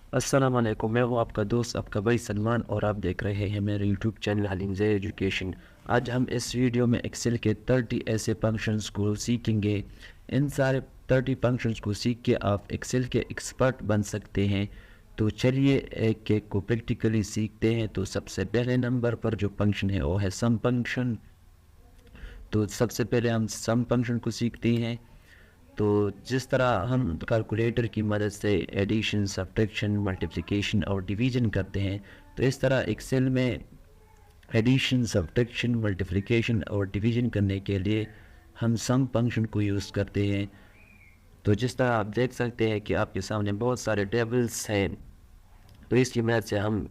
अस्सलाम वालेकुम। मैं हूँ आपका दोस्त, आपका भाई सलमान, और आप देख रहे हैं मेरे YouTube channel haleem Zair education. आज हम इस वीडियो में एक्सेल के 30 ऐसे फंक्शंस को सीखेंगे। इन सारे 30 फंक्शंस को सीख के आप एक्सेल के एक्सपर्ट बन सकते हैं। तो चलिए एक एक को प्रैक्टिकली सीखते हैं। तो सबसे पहले नंबर पर जो फंक्शन है वो है सम फंक्शन। तो सबसे पहले हम सम फंक्शन को सीखते हैं। तो जिस तरह हम कैलकुलेटर की मदद से एडिशन, सब्ट्रैक्शन, मल्टीप्लिकेशन और डिवीजन करते हैं, तो इस तरह एक्सेल में एडिशन, सब्ट्रैक्शन, मल्टीप्लिकेशन और डिवीजन करने के लिए हम सम फंक्शन को यूज़ करते हैं। तो जिस तरह आप देख सकते हैं कि आपके सामने बहुत सारे टेबल्स हैं, तो इसकी मदद से हम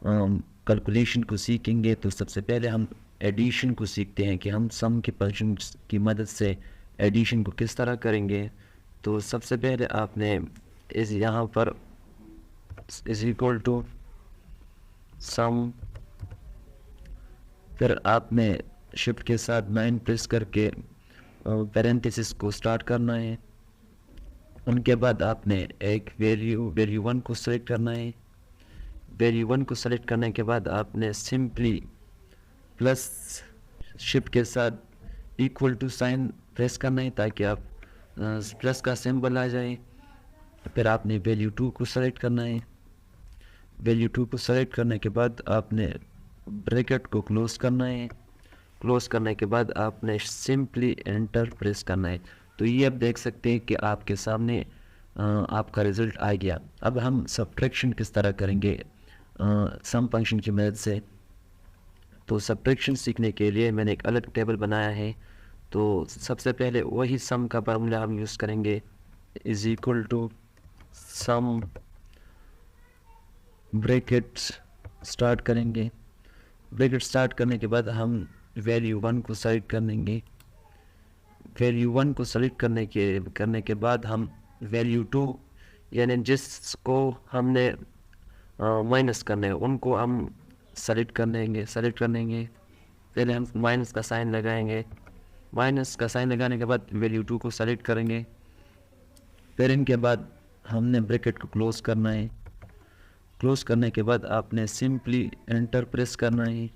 कैलकुलेशन को सीखेंगे। तो सबसे पहले हम एडिशन को सीखते हैं कि हम सम के फंक्शन की मदद से एडिशन को किस तरह करेंगे। तो सबसे पहले आपने इस यहाँ पर इज इक्वल टू सम, फिर आपने शिफ्ट के साथ 9 प्रेस करके पैरेंथेसिस को स्टार्ट करना है। उनके बाद आपने एक वैल्यू 1 को सेलेक्ट करना है। वैल्यू 1 को सेलेक्ट करने के बाद आपने सिंपली प्लस शिफ्ट के साथ इक्वल टू साइन प्रेस करना है ताकि आप प्लस का सिंबल आ जाए। फिर आपने वैल्यू 2 को सेलेक्ट करना है। वैल्यू 2 को सेलेक्ट करने के बाद आपने ब्रैकेट को क्लोज करना है। क्लोज करने के बाद आपने सिंपली एंटर प्रेस करना है। तो ये आप देख सकते हैं कि आपके सामने आपका रिज़ल्ट आ गया। अब हम सब्ट्रैक्शन किस तरह करेंगे सम फंक्शन की मदद से। तो सब्ट्रैक्शन सीखने के लिए मैंने एक अलग टेबल बनाया है। तो सबसे पहले वही सम का फार्मूला हम यूज़ करेंगे, is equal to sum, brackets start करेंगे। ब्रैकेट स्टार्ट करने के बाद हम वैल्यू 1 को सेलेक्ट कर लेंगे। वैल्यू 1 को सेलेक्ट करने के बाद हम वैल्यू 2, यानी जिसको हमने माइनस करना है उनको हम सेलेक्ट कर लेंगे। पहले हम माइनस का साइन लगाएंगे। माइनस का साइन लगाने के बाद वैल्यू 2 को सेलेक्ट करेंगे। फिर इनके बाद हमने ब्रैकेट को क्लोज करना है। क्लोज करने के बाद आपने सिंपली एंटर प्रेस करना है।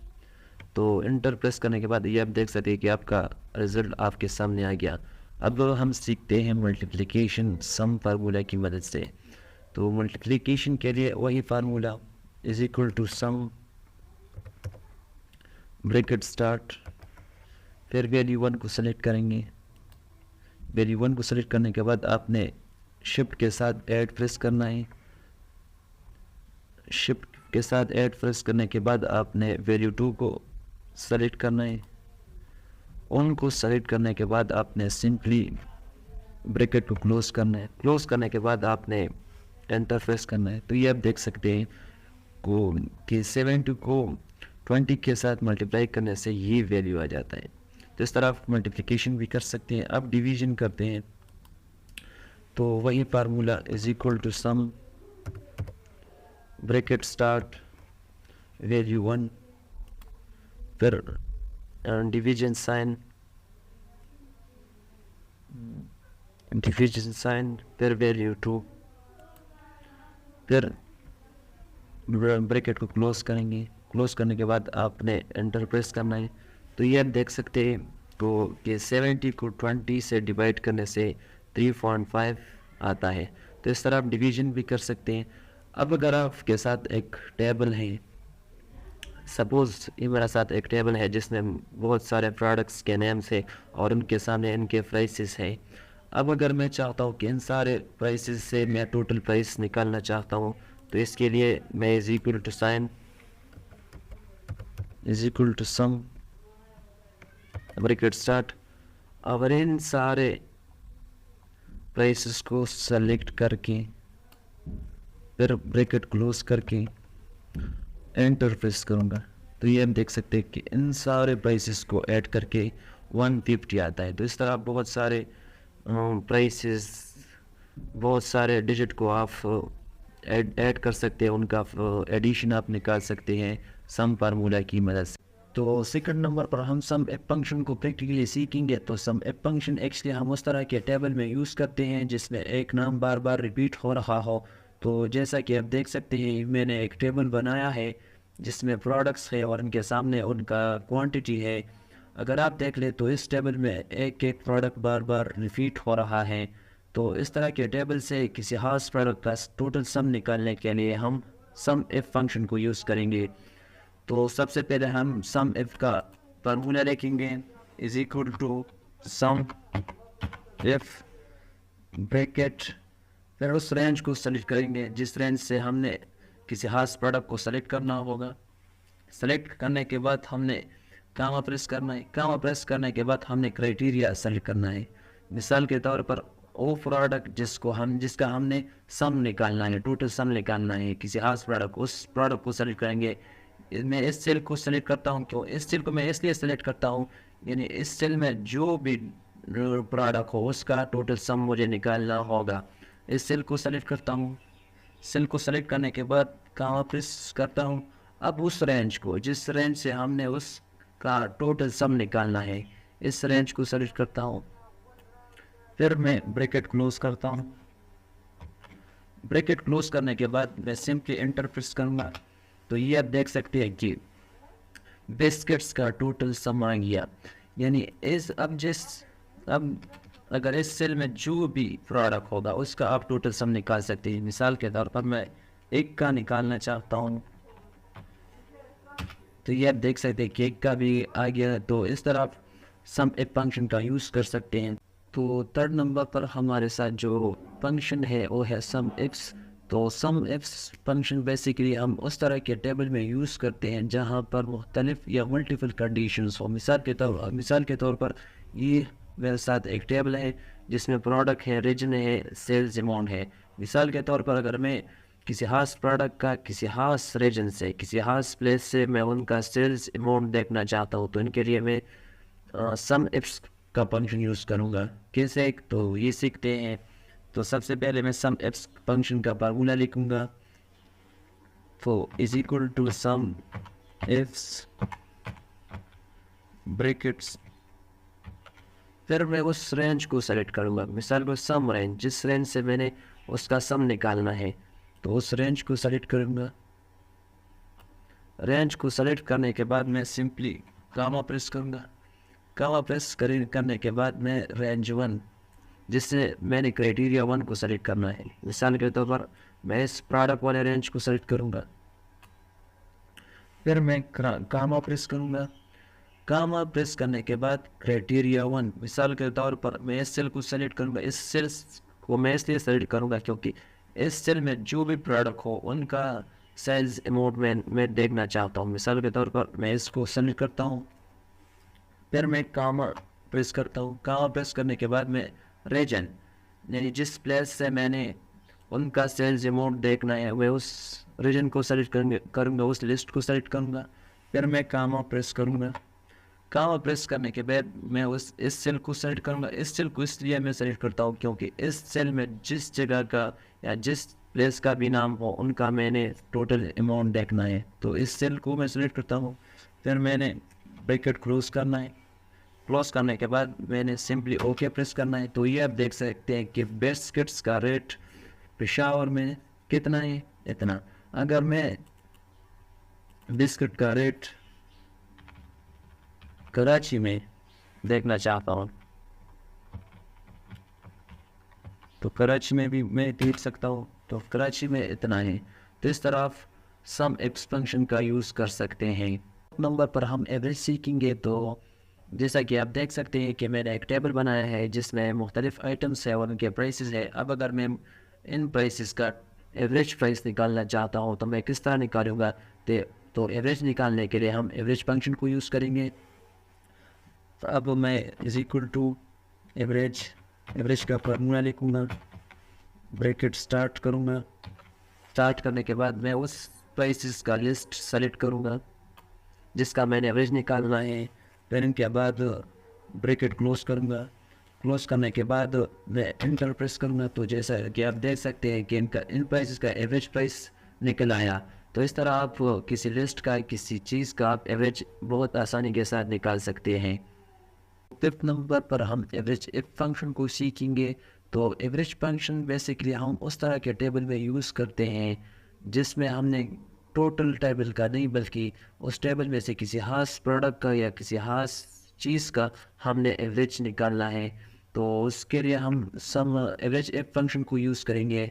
तो एंटर प्रेस करने के बाद ये आप देख सकते हैं कि आपका रिज़ल्ट आपके सामने आ गया। अब हम सीखते हैं मल्टीप्लिकेशन सम फार्मूला की मदद से। तो मल्टीप्लिकेशन के लिए वही formula, is equal to sum, bracket start, फिर वैल्यू 1 को सेलेक्ट करेंगे। वैल्यू 1 को सेलेक्ट करने के बाद आपने शिफ्ट के साथ ऐड प्रेस करना है। शिफ्ट के साथ ऐड प्रेस करने के बाद आपने वैल्यू 2 को सेलेक्ट करना है। उनको सेलेक्ट करने के बाद आपने सिंपली ब्रैकेट को क्लोज करना है। क्लोज करने के बाद आपने एंटर प्रेस करना है। तो ये आप देख सकते हैं कि 70 को 20 के साथ मल्टीप्लाई करने से ये वैल्यू आ जाता है। तो इस तरह आप मल्टीप्लिकेशन भी कर सकते हैं। अब डिवीजन करते हैं। तो वही formula, is equal to sum, bracket start, value 1, फिर डिवीजन साइन, फिर वैल्यू 2, फिर ब्रैकेट को क्लोज करेंगे। क्लोज करने के बाद आपने एंटर प्रेस करना है। तो ये आप देख सकते हैं कि 70 को 20 से डिवाइड करने से 3.5 आता है। तो इस तरह आप डिवीजन भी कर सकते हैं। अब अगर आपके साथ एक टेबल है, सपोज़ ये मेरा साथ एक टेबल है जिसमें बहुत सारे प्रोडक्ट्स के नेम्स है और उनके सामने इनके प्राइसेस है। अब अगर मैं चाहता हूँ कि इन सारे प्राइसेस से मैं टोटल प्राइस निकालना चाहता हूँ, तो इसके लिए मैं is equal to sign, is equal to sum, bracket start. अब इन सारे प्राइसेस को सेलेक्ट करके फिर ब्रैकेट क्लोज करके एंटर प्रेस करूँगा। तो ये हम देख सकते हैं कि इन सारे प्राइसेस को ऐड करके 150 आता है। तो इस तरह बहुत सारे प्राइसेस, बहुत सारे डिजिट को आप ऐड कर सकते हैं, उनका एडिशन आप निकाल सकते हैं सम फार्मूला की मदद से। तो सेकंड नंबर पर हम सम एप फंक्शन को प्रैक्टिकली सीखेंगे। तो सम एप फंक्शन एक्चुअली हम उस तरह के टेबल में यूज़ करते हैं जिसमें एक नाम बार बार रिपीट हो रहा हो। तो जैसा कि आप देख सकते हैं मैंने एक टेबल बनाया है जिसमें प्रोडक्ट्स है और उनके सामने उनका क्वांटिटी है। अगर आप देख ले तो इस टेबल में एक एक प्रोडक्ट बार बार रिपीट हो रहा है। तो इस तरह के टेबल से किसी खास प्रोडक्ट का टोटल सम निकालने के लिए हम सम इफ फंक्शन को यूज़ करेंगे। तो सबसे पहले हम सम इफ का फार्मूला लिखेंगे, is equal to sum if bracket, फिर उस रेंज को सेलेक्ट करेंगे जिस रेंज से हमने किसी खास प्रोडक्ट को सेलेक्ट करना होगा। सेलेक्ट करने के बाद हमने कामा प्रेस करना है। कामा प्रेस करने के बाद हमने क्राइटेरिया सेलेक्ट करना है। मिसाल के तौर पर वो प्रोडक्ट जिसका हमने सम निकालना है, टोटल सम निकालना है किसी खास प्रोडक्ट, उस प्रोडक्ट को सेलेक्ट करेंगे। मैं इस सेल को सेलेक्ट करता हूँ। क्यों इस सेल को मैं इसलिए सेलेक्ट करता हूँ, यानी इस सेल में जो भी प्रोडक्ट हो उसका टोटल सम मुझे निकालना होगा। इस सेल को सेलेक्ट करता हूँ। सेल को सेलेक्ट करने के बाद कामा प्रेस करता हूँ। अब उस रेंज को जिस रेंज से हमने उसका टोटल सम निकालना है, इस रेंज को सेलेक्ट करता हूँ। फिर मैं ब्रैकेट क्लोज करता हूँ। ब्रैकेट क्लोज करने के बाद मैं सिंपली एंटर प्रेस करूँगा। तो ये आप देख सकते हैं कि बिस्किट्स का टोटल सम आ गया। यानी अब अगर इस सेल में जो भी प्रोडक्ट होगा उसका आप टोटल सम निकाल सकते हैं। मिसाल के तौर पर मैं एक का निकालना चाहता हूँ, तो ये आप देख सकते हैं कि एक का भी आ गया। तो इस तरह आप सम इफ फंक्शन का यूज़ कर सकते हैं। तो थर्ड नंबर पर हमारे साथ जो फंक्शन है वो है सम इफ्स। तो सम इफ्स फंक्शन बेसिकली हम उस तरह के टेबल में यूज़ करते हैं जहाँ पर मुख्तलिफ या मल्टीपल कंडीशंस हो। मिसाल के तौर पर ये मेरे साथ एक टेबल है जिसमें प्रोडक्ट है, रीजन है, सेल्स अमाउंट है। मिसाल के तौर पर अगर मैं किसी खास प्रोडक्ट का किसी खास रीजन से, किसी खास प्लेस से मैं उनका सेल्स अमाउंट देखना चाहता हूँ, तो इनके लिए मैं सम इफ्स का फंक्शन यूज़ करूँगा। कैसे, तो ये सीखते हैं। तो सबसे पहले मैं सम इफ्स फंक्शन का फार्मूला लिखूँगा। तो is equal to sum ifs brackets, फिर मैं उस रेंज को सेलेक्ट करूँगा। मिसाल को सम रेंज, जिस रेंज से मैंने उसका सम निकालना है, तो उस रेंज को सेलेक्ट करूँगा। रेंज को सेलेक्ट करने के बाद मैं सिंपली कामा प्रेस करूँगा। कामा प्रेस करने के बाद मैं रेंज 1, जिससे मैंने क्राइटेरिया 1 को सेलेक्ट करना है। मिसाल के तौर पर मैं इस प्रोडक्ट वाले रेंज को सेलेक्ट करूँगा। फिर मैं कामा प्रेस करूँगा। कामा प्रेस करने के बाद क्राइटेरिया 1, मिसाल के तौर पर मैं इस सेल को सेलेक्ट करूँगा। इस सेल को मैं इसलिए सेलेक्ट करूँगा क्योंकि इस सेल में जो भी प्रोडक्ट हो उनका सेल्स अमाउंट मैं देखना चाहता हूँ। मिसाल के तौर पर मैं इसको सेलेक्ट करता हूँ। फिर मैं कामा प्रेस करता हूँ। कामा प्रेस करने के बाद मैं रीजन, यानी जिस प्लेस से मैंने उनका सेल्स अमाउंट देखना है, मैं उस रीजन को सेलेक्ट करूँगा, उस लिस्ट को सेलेक्ट करूँगा। फिर मैं कामा प्रेस करूँगा। कामा प्रेस करने के बाद मैं इस सेल को सेलेक्ट करूँगा। इस सेल को इसलिए मैं सेलेक्ट करता हूँ क्योंकि इस सेल में जिस जगह का या जिस प्लेस का भी नाम हो उनका मैंने टोटल अमाउंट देखना है। तो इस सेल को मैं सेलेक्ट करता हूँ। फिर मैंने ब्रैकेट क्लोज करना है। क्लोज करने के बाद मैंने सिंपली ओके प्रेस करना है। तो ये आप देख सकते हैं कि बिस्किट्स का रेट पेशावर में कितना है, इतना। अगर मैं बिस्किट का रेट कराची में देखना चाहता हूँ तो कराची में भी मैं देख सकता हूँ। तो कराची में इतना है। तो इस तरह सम इफ्स फंक्शन का यूज़ कर सकते हैं। नंबर पर हम एवरेज सीखेंगे। तो जैसा कि आप देख सकते हैं कि मैंने एक टेबल बनाया है जिसमें मुख्तलिफ आइटम्स है और उनके प्राइसेस है। अब अगर मैं इन प्राइसेस का एवरेज प्राइस निकालना चाहता हूँ तो मैं किस तरह निकालूंगा। तो एवरेज निकालने के लिए हम एवरेज फंक्शन को यूज़ करेंगे। तो अब मैं इज इक्वल टू एवरेज का फार्मूला लिखूँगा, ब्रैकेट स्टार्ट करूँगा। स्टार्ट करने के बाद मैं उस प्राइसेस का लिस्ट सेलेक्ट करूँगा जिसका मैंने एवरेज निकालना है। फिर इनके बाद ब्रैकेट क्लोज करूँगा। क्लोज करने के बाद मैं एंटर प्रेस करूँगा। तो जैसा कि आप देख सकते हैं कि इन प्राइसेस का एवरेज प्राइस निकल आया। तो इस तरह आप किसी लिस्ट का, किसी चीज़ का आप एवरेज बहुत आसानी के साथ निकाल सकते हैं। फिफ्थ नंबर पर हम एवरेज इफ फंक्शन को सीखेंगे। तो एवरेज फंक्शन बेसिकली हम उस तरह के टेबल में यूज़ करते हैं जिसमें हमने टोटल टेबल का नहीं बल्कि उस टेबल में से किसी खास प्रोडक्ट का या किसी खास चीज़ का हमने एवरेज निकालना है। तो उसके लिए हम सम एवरेज एफ फंक्शन को यूज़ करेंगे।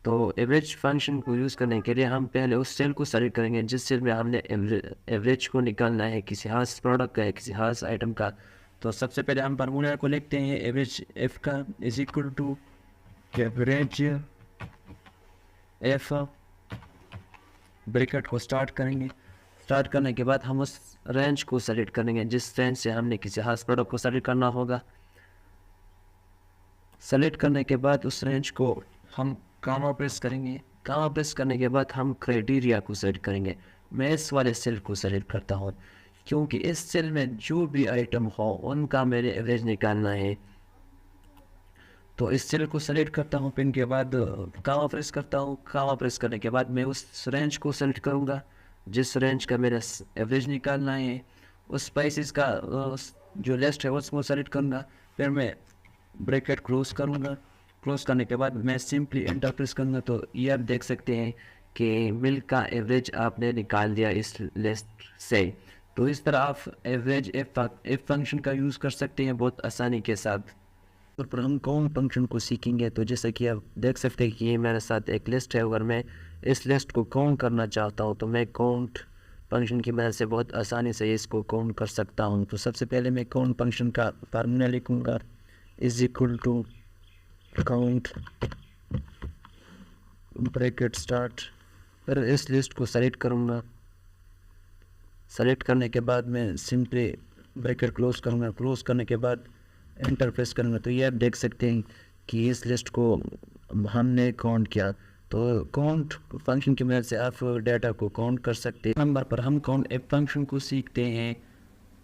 तो एवरेज फंक्शन को यूज़ करने के लिए हम पहले उस सेल को सेलेक्ट करेंगे जिस सेल में हमने एवरेज को निकालना है किसी खास प्रोडक्ट का या किसी खास आइटम का। तो सबसे पहले हम फार्मूला को लिखते हैं एवरेज एफ का is equal to average if, bracket को स्टार्ट करेंगे। स्टार्ट करने के बाद हम उस रेंज को सेलेक्ट करेंगे जिस रेंज से हमने किसी खास प्रोडक्ट को सेलेक्ट करना होगा। सेलेक्ट करने के बाद उस रेंज को हम कामा प्रेस करेंगे। कामा प्रेस करने के बाद हम क्राइटेरिया को सेलेक्ट करेंगे। मैं इस वाले सेल को सेलेक्ट करता हूँ क्योंकि इस सेल में जो भी आइटम हो उनका मेरे एवरेज निकालना है। तो इस सेल को सेलेक्ट करता हूँ, पिन के बाद कामा प्रेस करता हूँ। कामा प्रेस करने के बाद मैं उस रेंज को सेलेक्ट करूँगा जिस रेंज का मेरा एवरेज निकालना है। उस स्पाइसेस का जो लिस्ट है उसको सेलेक्ट करूँगा। फिर मैं ब्रैकेट क्लोज करूँगा। क्लोज करने के बाद मैं सिंपली एंटर प्रेस करूँगा। तो ये आप देख सकते हैं कि मिल्क का एवरेज आपने निकाल दिया इस लिस्ट से। तो इस तरह आप एवरेज एफ फंक्शन का यूज़ कर सकते हैं बहुत आसानी के साथ। पर हम काउंट फंक्शन को सीखेंगे। तो जैसे कि आप देख सकते हैं कि ये मेरे साथ एक लिस्ट है। अगर मैं इस लिस्ट को काउंट करना चाहता हूँ तो मैं काउंट फंक्शन की मदद से बहुत आसानी से इसको काउंट कर सकता हूँ। तो सबसे पहले मैं काउंट फंक्शन का फार्मूला लिखूँगा is equal to count bracket start. फिर इस लिस्ट को सेलेक्ट करूँगा। सेलेक्ट करने के बाद मैं सिंपली ब्रैकेट क्लोज करूँगा। क्लोज करने के बाद एंटर प्रेस करूँगा। तो ये आप देख सकते हैं कि इस लिस्ट को हमने काउंट किया। तो काउंट फंक्शन की मदद से आप डाटा को काउंट कर सकते हैं। नंबर पर हम काउंट एफ फंक्शन को सीखते हैं।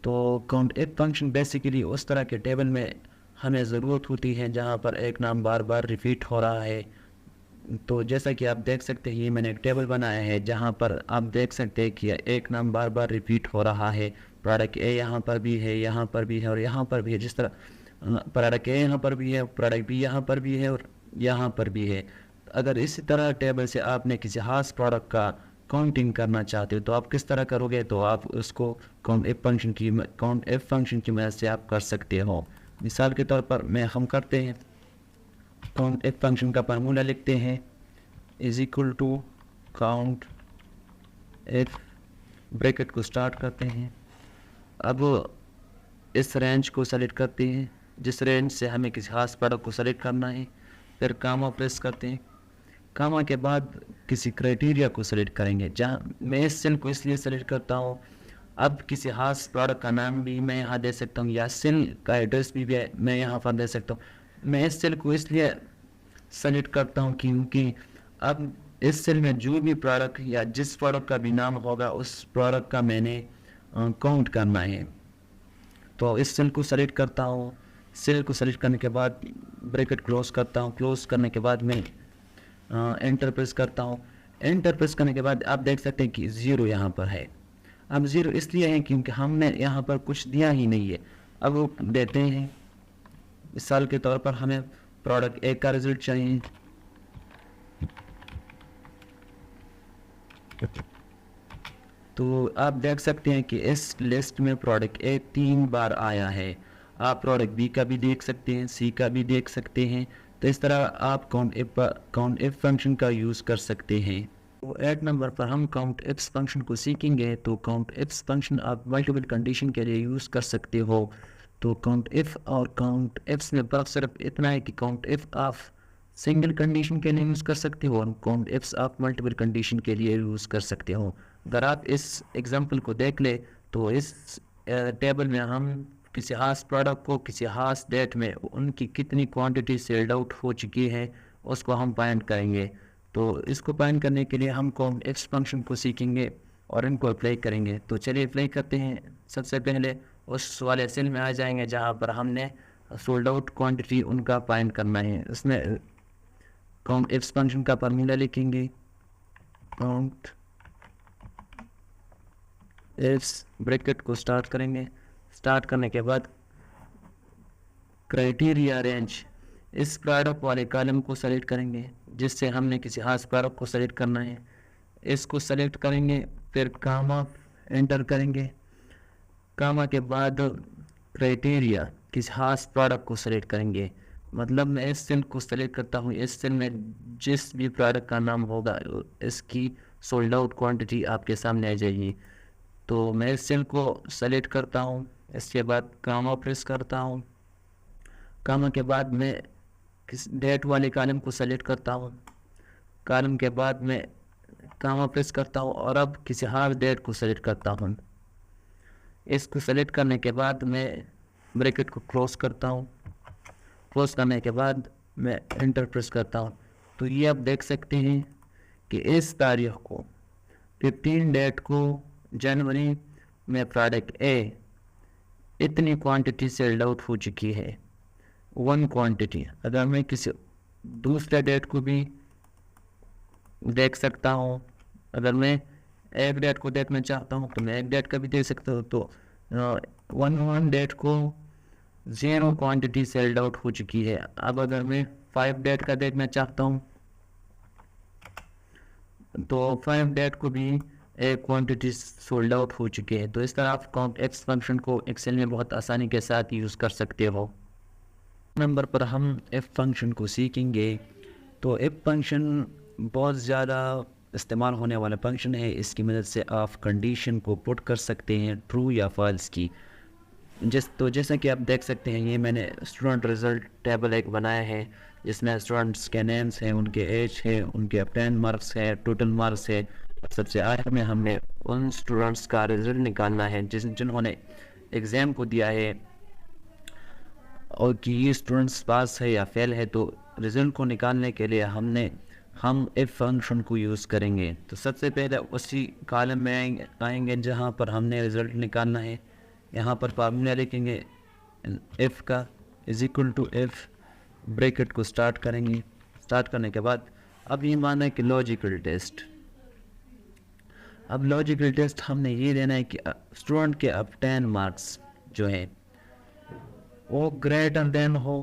तो काउंट एफ फंक्शन बेसिकली उस तरह के टेबल में हमें ज़रूरत होती है जहाँ पर एक नाम बार बार रिपीट हो रहा है। तो जैसा कि आप देख सकते हैं ये मैंने एक टेबल बनाया है जहाँ पर आप देख सकते हैं कि एक नाम बार बार रिपीट हो रहा है। प्रोडक्ट ए यहाँ पर भी है, यहाँ पर भी है और यहाँ पर भी है। जिस तरह प्रोडक्ट ए यहाँ पर भी है, प्रोडक्ट बी यहाँ पर भी है और यहाँ पर भी है। अगर इसी तरह टेबल से आपने किसी खास प्रोडक्ट का काउंटिंग करना चाहते हो तो आप किस तरह करोगे? तो आप उसको काउंट एफ फंक्शन की मदद से आप कर सकते हो। मिसाल के तौर पर हम करते हैं काउंट एफ फंक्शन का फार्मूला लिखते हैं is equal to count if, bracket को स्टार्ट करते हैं। अब इस रेंज को सेलेक्ट करते हैं जिस रेंज से हमें किसी खास प्रोडक्ट को सेलेक्ट करना है। फिर कामा प्रेस करते हैं। कामा के बाद किसी क्राइटेरिया को सेलेक्ट करेंगे। जहाँ मैं इस सेल को इसलिए सेलेक्ट करता हूँ, अब किसी खास प्रोडक्ट का नाम भी मैं यहाँ दे सकता हूँ या सेल का एड्रेस भी मैं यहाँ पर दे सकता हूँ। मैं इस सेल को इसलिए सेलेक्ट करता हूँ क्योंकि अब इस सेल में जो भी प्रोडक्ट या जिस प्रोडक्ट का भी नाम होगा उस प्रोडक्ट का मैंने काउंट करना है। तो इस सेल को सेलेक्ट करता हूँ। सेल को सेलेक्ट करने के बाद ब्रैकेट क्लोज करता हूँ। क्लोज करने के बाद मैं एंटर प्रेस करता हूँ। एंटर प्रेस करने के बाद आप देख सकते हैं कि ज़ीरो यहाँ पर है। अब ज़ीरो इसलिए है क्योंकि हमने यहाँ पर कुछ दिया ही नहीं है। अब वो देते हैं, मिसाल के तौर पर हमें प्रोडक्ट ए का रिजल्ट चाहिए। तो आप देख सकते हैं कि इस लिस्ट में प्रोडक्ट ए 3 बार आया है। आप प्रोडक्ट बी का भी देख सकते हैं, सी का भी देख सकते हैं। तो इस तरह आप काउंट एफ फंक्शन का यूज़ कर सकते हैं। तो 8 नंबर पर हम काउंट एफ्स फंक्शन को सीखेंगे। तो काउंट एफ्स फंक्शन आप मल्टीपल कंडीशन के लिए यूज़ कर सकते हो। तो काउंट एफ और काउंट एफ्स में फ़र्क सिर्फ इतना है कि काउंट एफ आप सिंगल कंडीशन के लिए यूज़ कर सकते हो और काउंट एफ्स आप मल्टीपल कंडीशन के लिए यूज़ कर सकते हो। अगर आप इस एग्जांपल को देख ले तो इस टेबल में हम किसी खास प्रोडक्ट को किसी खास डेट में उनकी कितनी क्वांटिटी सेल्ड आउट हो चुकी है उसको हम फाइंड करेंगे। तो इसको फाइंड करने के लिए हम काउंट एफ्स फंक्शन को सीखेंगे और इनको अप्लाई करेंगे। तो चलिए अप्लाई करते हैं। सबसे पहले उस वाले सेल में आ जाएंगे जहाँ पर हमने सोल्ड आउट क्वांटिटी उनका फाइंड करना है। उसमें काउंट एफ्स फंक्शन का फार्मूला लिखेंगे काउंट एफ्स, ब्रैकेट को स्टार्ट करेंगे। स्टार्ट करने के बाद क्राइटेरिया रेंज इस प्रोडक्ट वाले कॉलम को सेलेक्ट करेंगे जिससे हमने किसी खास प्रोडक्ट को सेलेक्ट करना है। इसको सेलेक्ट करेंगे, फिर कामा एंटर करेंगे। कामा के बाद क्राइटेरिया किसी खास प्रोडक्ट को सेलेक्ट करेंगे। मतलब मैं इस सेल को सेलेक्ट करता हूँ, इस सेल में जिस भी प्रोडक्ट का नाम होगा इसकी सोल्ड आउट क्वांटिटी आपके सामने आ जाएगी। तो मैं इस सेल को सेलेक्ट करता हूँ, इसके बाद कामा प्रेस करता हूँ। कामा के बाद मैं किस डेट वाले कॉलम को सेलेक्ट करता हूँ। कॉलम के बाद मैं कामा प्रेस करता हूँ और अब किसी हर डेट को सेलेक्ट करता हूँ। इसको सेलेक्ट करने के बाद मैं ब्रैकेट को क्लोज करता हूँ। क्लोज करने के बाद मैं एंटर प्रेस करता हूँ। तो ये आप देख सकते हैं कि इस तारीख को 15 डेट को जनवरी में प्रोडक्ट ए इतनी क्वांटिटी सेल्ड आउट हो चुकी है, 1 क्वांटिटी। अगर मैं किसी दूसरे डेट को भी देख सकता हूँ, अगर मैं एक डेट को देखना चाहता हूँ तो मैं एक डेट का भी देख सकता हूँ। तो 1 डेट को 0 क्वांटिटी सेल्ड आउट हो चुकी है। अब अगर मैं 5 डेट का देखना चाहता हूँ तो 5 डेट को भी एक क्वांटिटी सोल्ड आउट हो चुकी है। तो इस तरह आप काउंट एक्स फंक्शन को एक्सेल में बहुत आसानी के साथ यूज़ कर सकते हो। नंबर पर हम एफ फंक्शन को सीखेंगे। तो एफ फंक्शन बहुत ज़्यादा इस्तेमाल होने वाला फंक्शन है। इसकी मदद से आप कंडीशन को पुट कर सकते हैं ट्रू या फॉल्स की। जैसा कि आप देख सकते हैं, ये मैंने स्टूडेंट रिज़ल्ट टेबल एक बनाया है जिसमें स्टूडेंट्स के नेम्स हैं, उनके एज है, उनके अपटेन मार्क्स है, टोटल मार्क्स है। और सबसे आखिर में हमने उन स्टूडेंट्स का रिज़ल्ट निकालना है जिन्होंने एग्ज़ाम को दिया है और कि ये स्टूडेंट्स पास है या फेल है। तो रिज़ल्ट को निकालने के लिए हम इफ फंक्शन को यूज़ करेंगे। तो सबसे पहले उसी कॉलम में आएंगे जहाँ पर हमने रिज़ल्ट निकालना है। यहाँ पर फार्मूला लिखेंगे इफ़ का is equal to if, bracket को स्टार्ट करेंगे। स्टार्ट करने के बाद अब ये माना है कि लॉजिकल टेस्ट। अब लॉजिकल टेस्ट हमने ये देना है कि स्टूडेंट के अपटेन मार्क्स जो है वो ग्रेटर देन हो।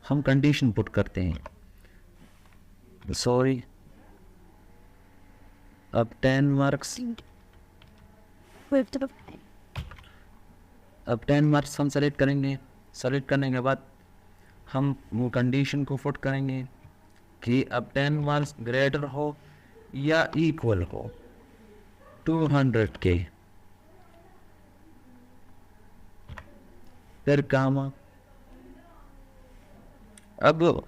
हम कंडीशन पुट करते हैं, sorry obtain marks, obtain marks हम सेलेक्ट करेंगे। सेलेक्ट करने के बाद हम वो कंडीशन को पुट करेंगे कि अपटेन मार्क्स ग्रेटर हो या इक्वल हो 200 के। फिर कामा। अब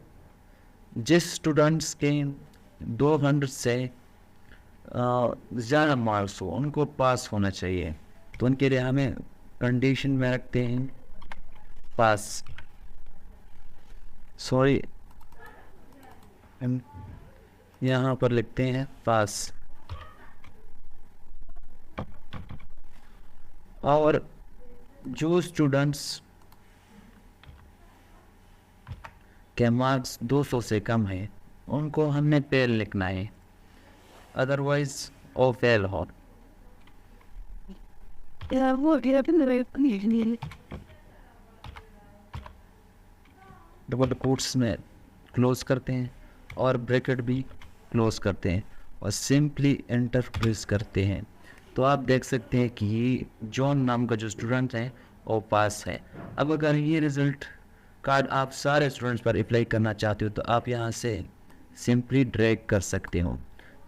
जिस स्टूडेंट्स के 200 से ज़्यादा मार्क्स हो उनको पास होना चाहिए। तो उनके लिए हमें कंडीशन में रखते हैं पास, सॉरी यहाँ पर लिखते हैं पास। और जो स्टूडेंट्स के मार्क्स 200 से कम है उनको हमने फेल लिखना है, अदरवाइज वो फेल हो। डबल कोट्स में क्लोज करते हैं और ब्रैकेट भी क्लोज करते हैं और सिंपली एंटर प्रेस करते हैं। तो आप देख सकते हैं कि ये जॉन नाम का जो स्टूडेंट है वो पास है। अब अगर ये रिज़ल्ट कार्ड आप सारे स्टूडेंट्स पर अप्लाई करना चाहते हो तो आप यहाँ से सिंपली ड्रैग कर सकते हो।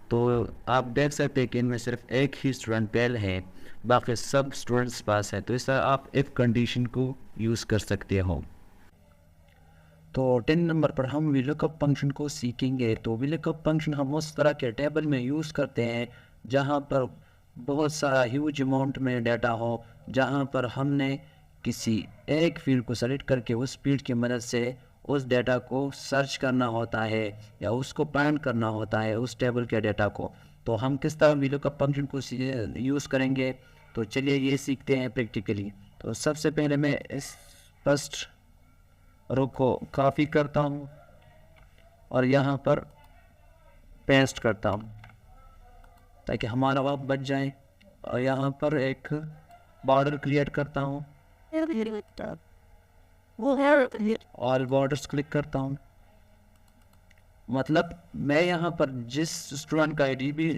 तो आप देख सकते हैं कि इनमें सिर्फ एक ही स्टूडेंट फेल है, बाकी सब स्टूडेंट्स पास है। तो इस तरह आप इफ़ कंडीशन को यूज़ कर सकते हो। तो 10 नंबर पर हम VLOOKUP फंक्शन को सीखेंगे। तो VLOOKUP फंक्शन हम उस तरह के टेबल में यूज़ करते हैं जहाँ पर बहुत सारा ह्यूज अमाउंट में डाटा हो, जहाँ पर हमने किसी एक फील्ड को सेलेक्ट करके उस फील्ड की मदद से उस डेटा को सर्च करना होता है या उसको फाइंड करना होता है उस टेबल के डेटा को। तो हम किस तरह VLOOKUP फंक्शन को यूज़ करेंगे, तो चलिए ये सीखते हैं प्रैक्टिकली। तो सबसे पहले मैं इस फर्स्ट रो को कॉपी करता हूँ और यहाँ पर पेस्ट करता हूँ ताकि हमारा वक्त बच जाए, और यहाँ पर एक बॉर्डर क्रिएट करता हूँ। ऑल बॉर्डर्स क्लिक करता हूँ। मतलब मैं यहाँ पर जिस स्टूडेंट का आईडी भी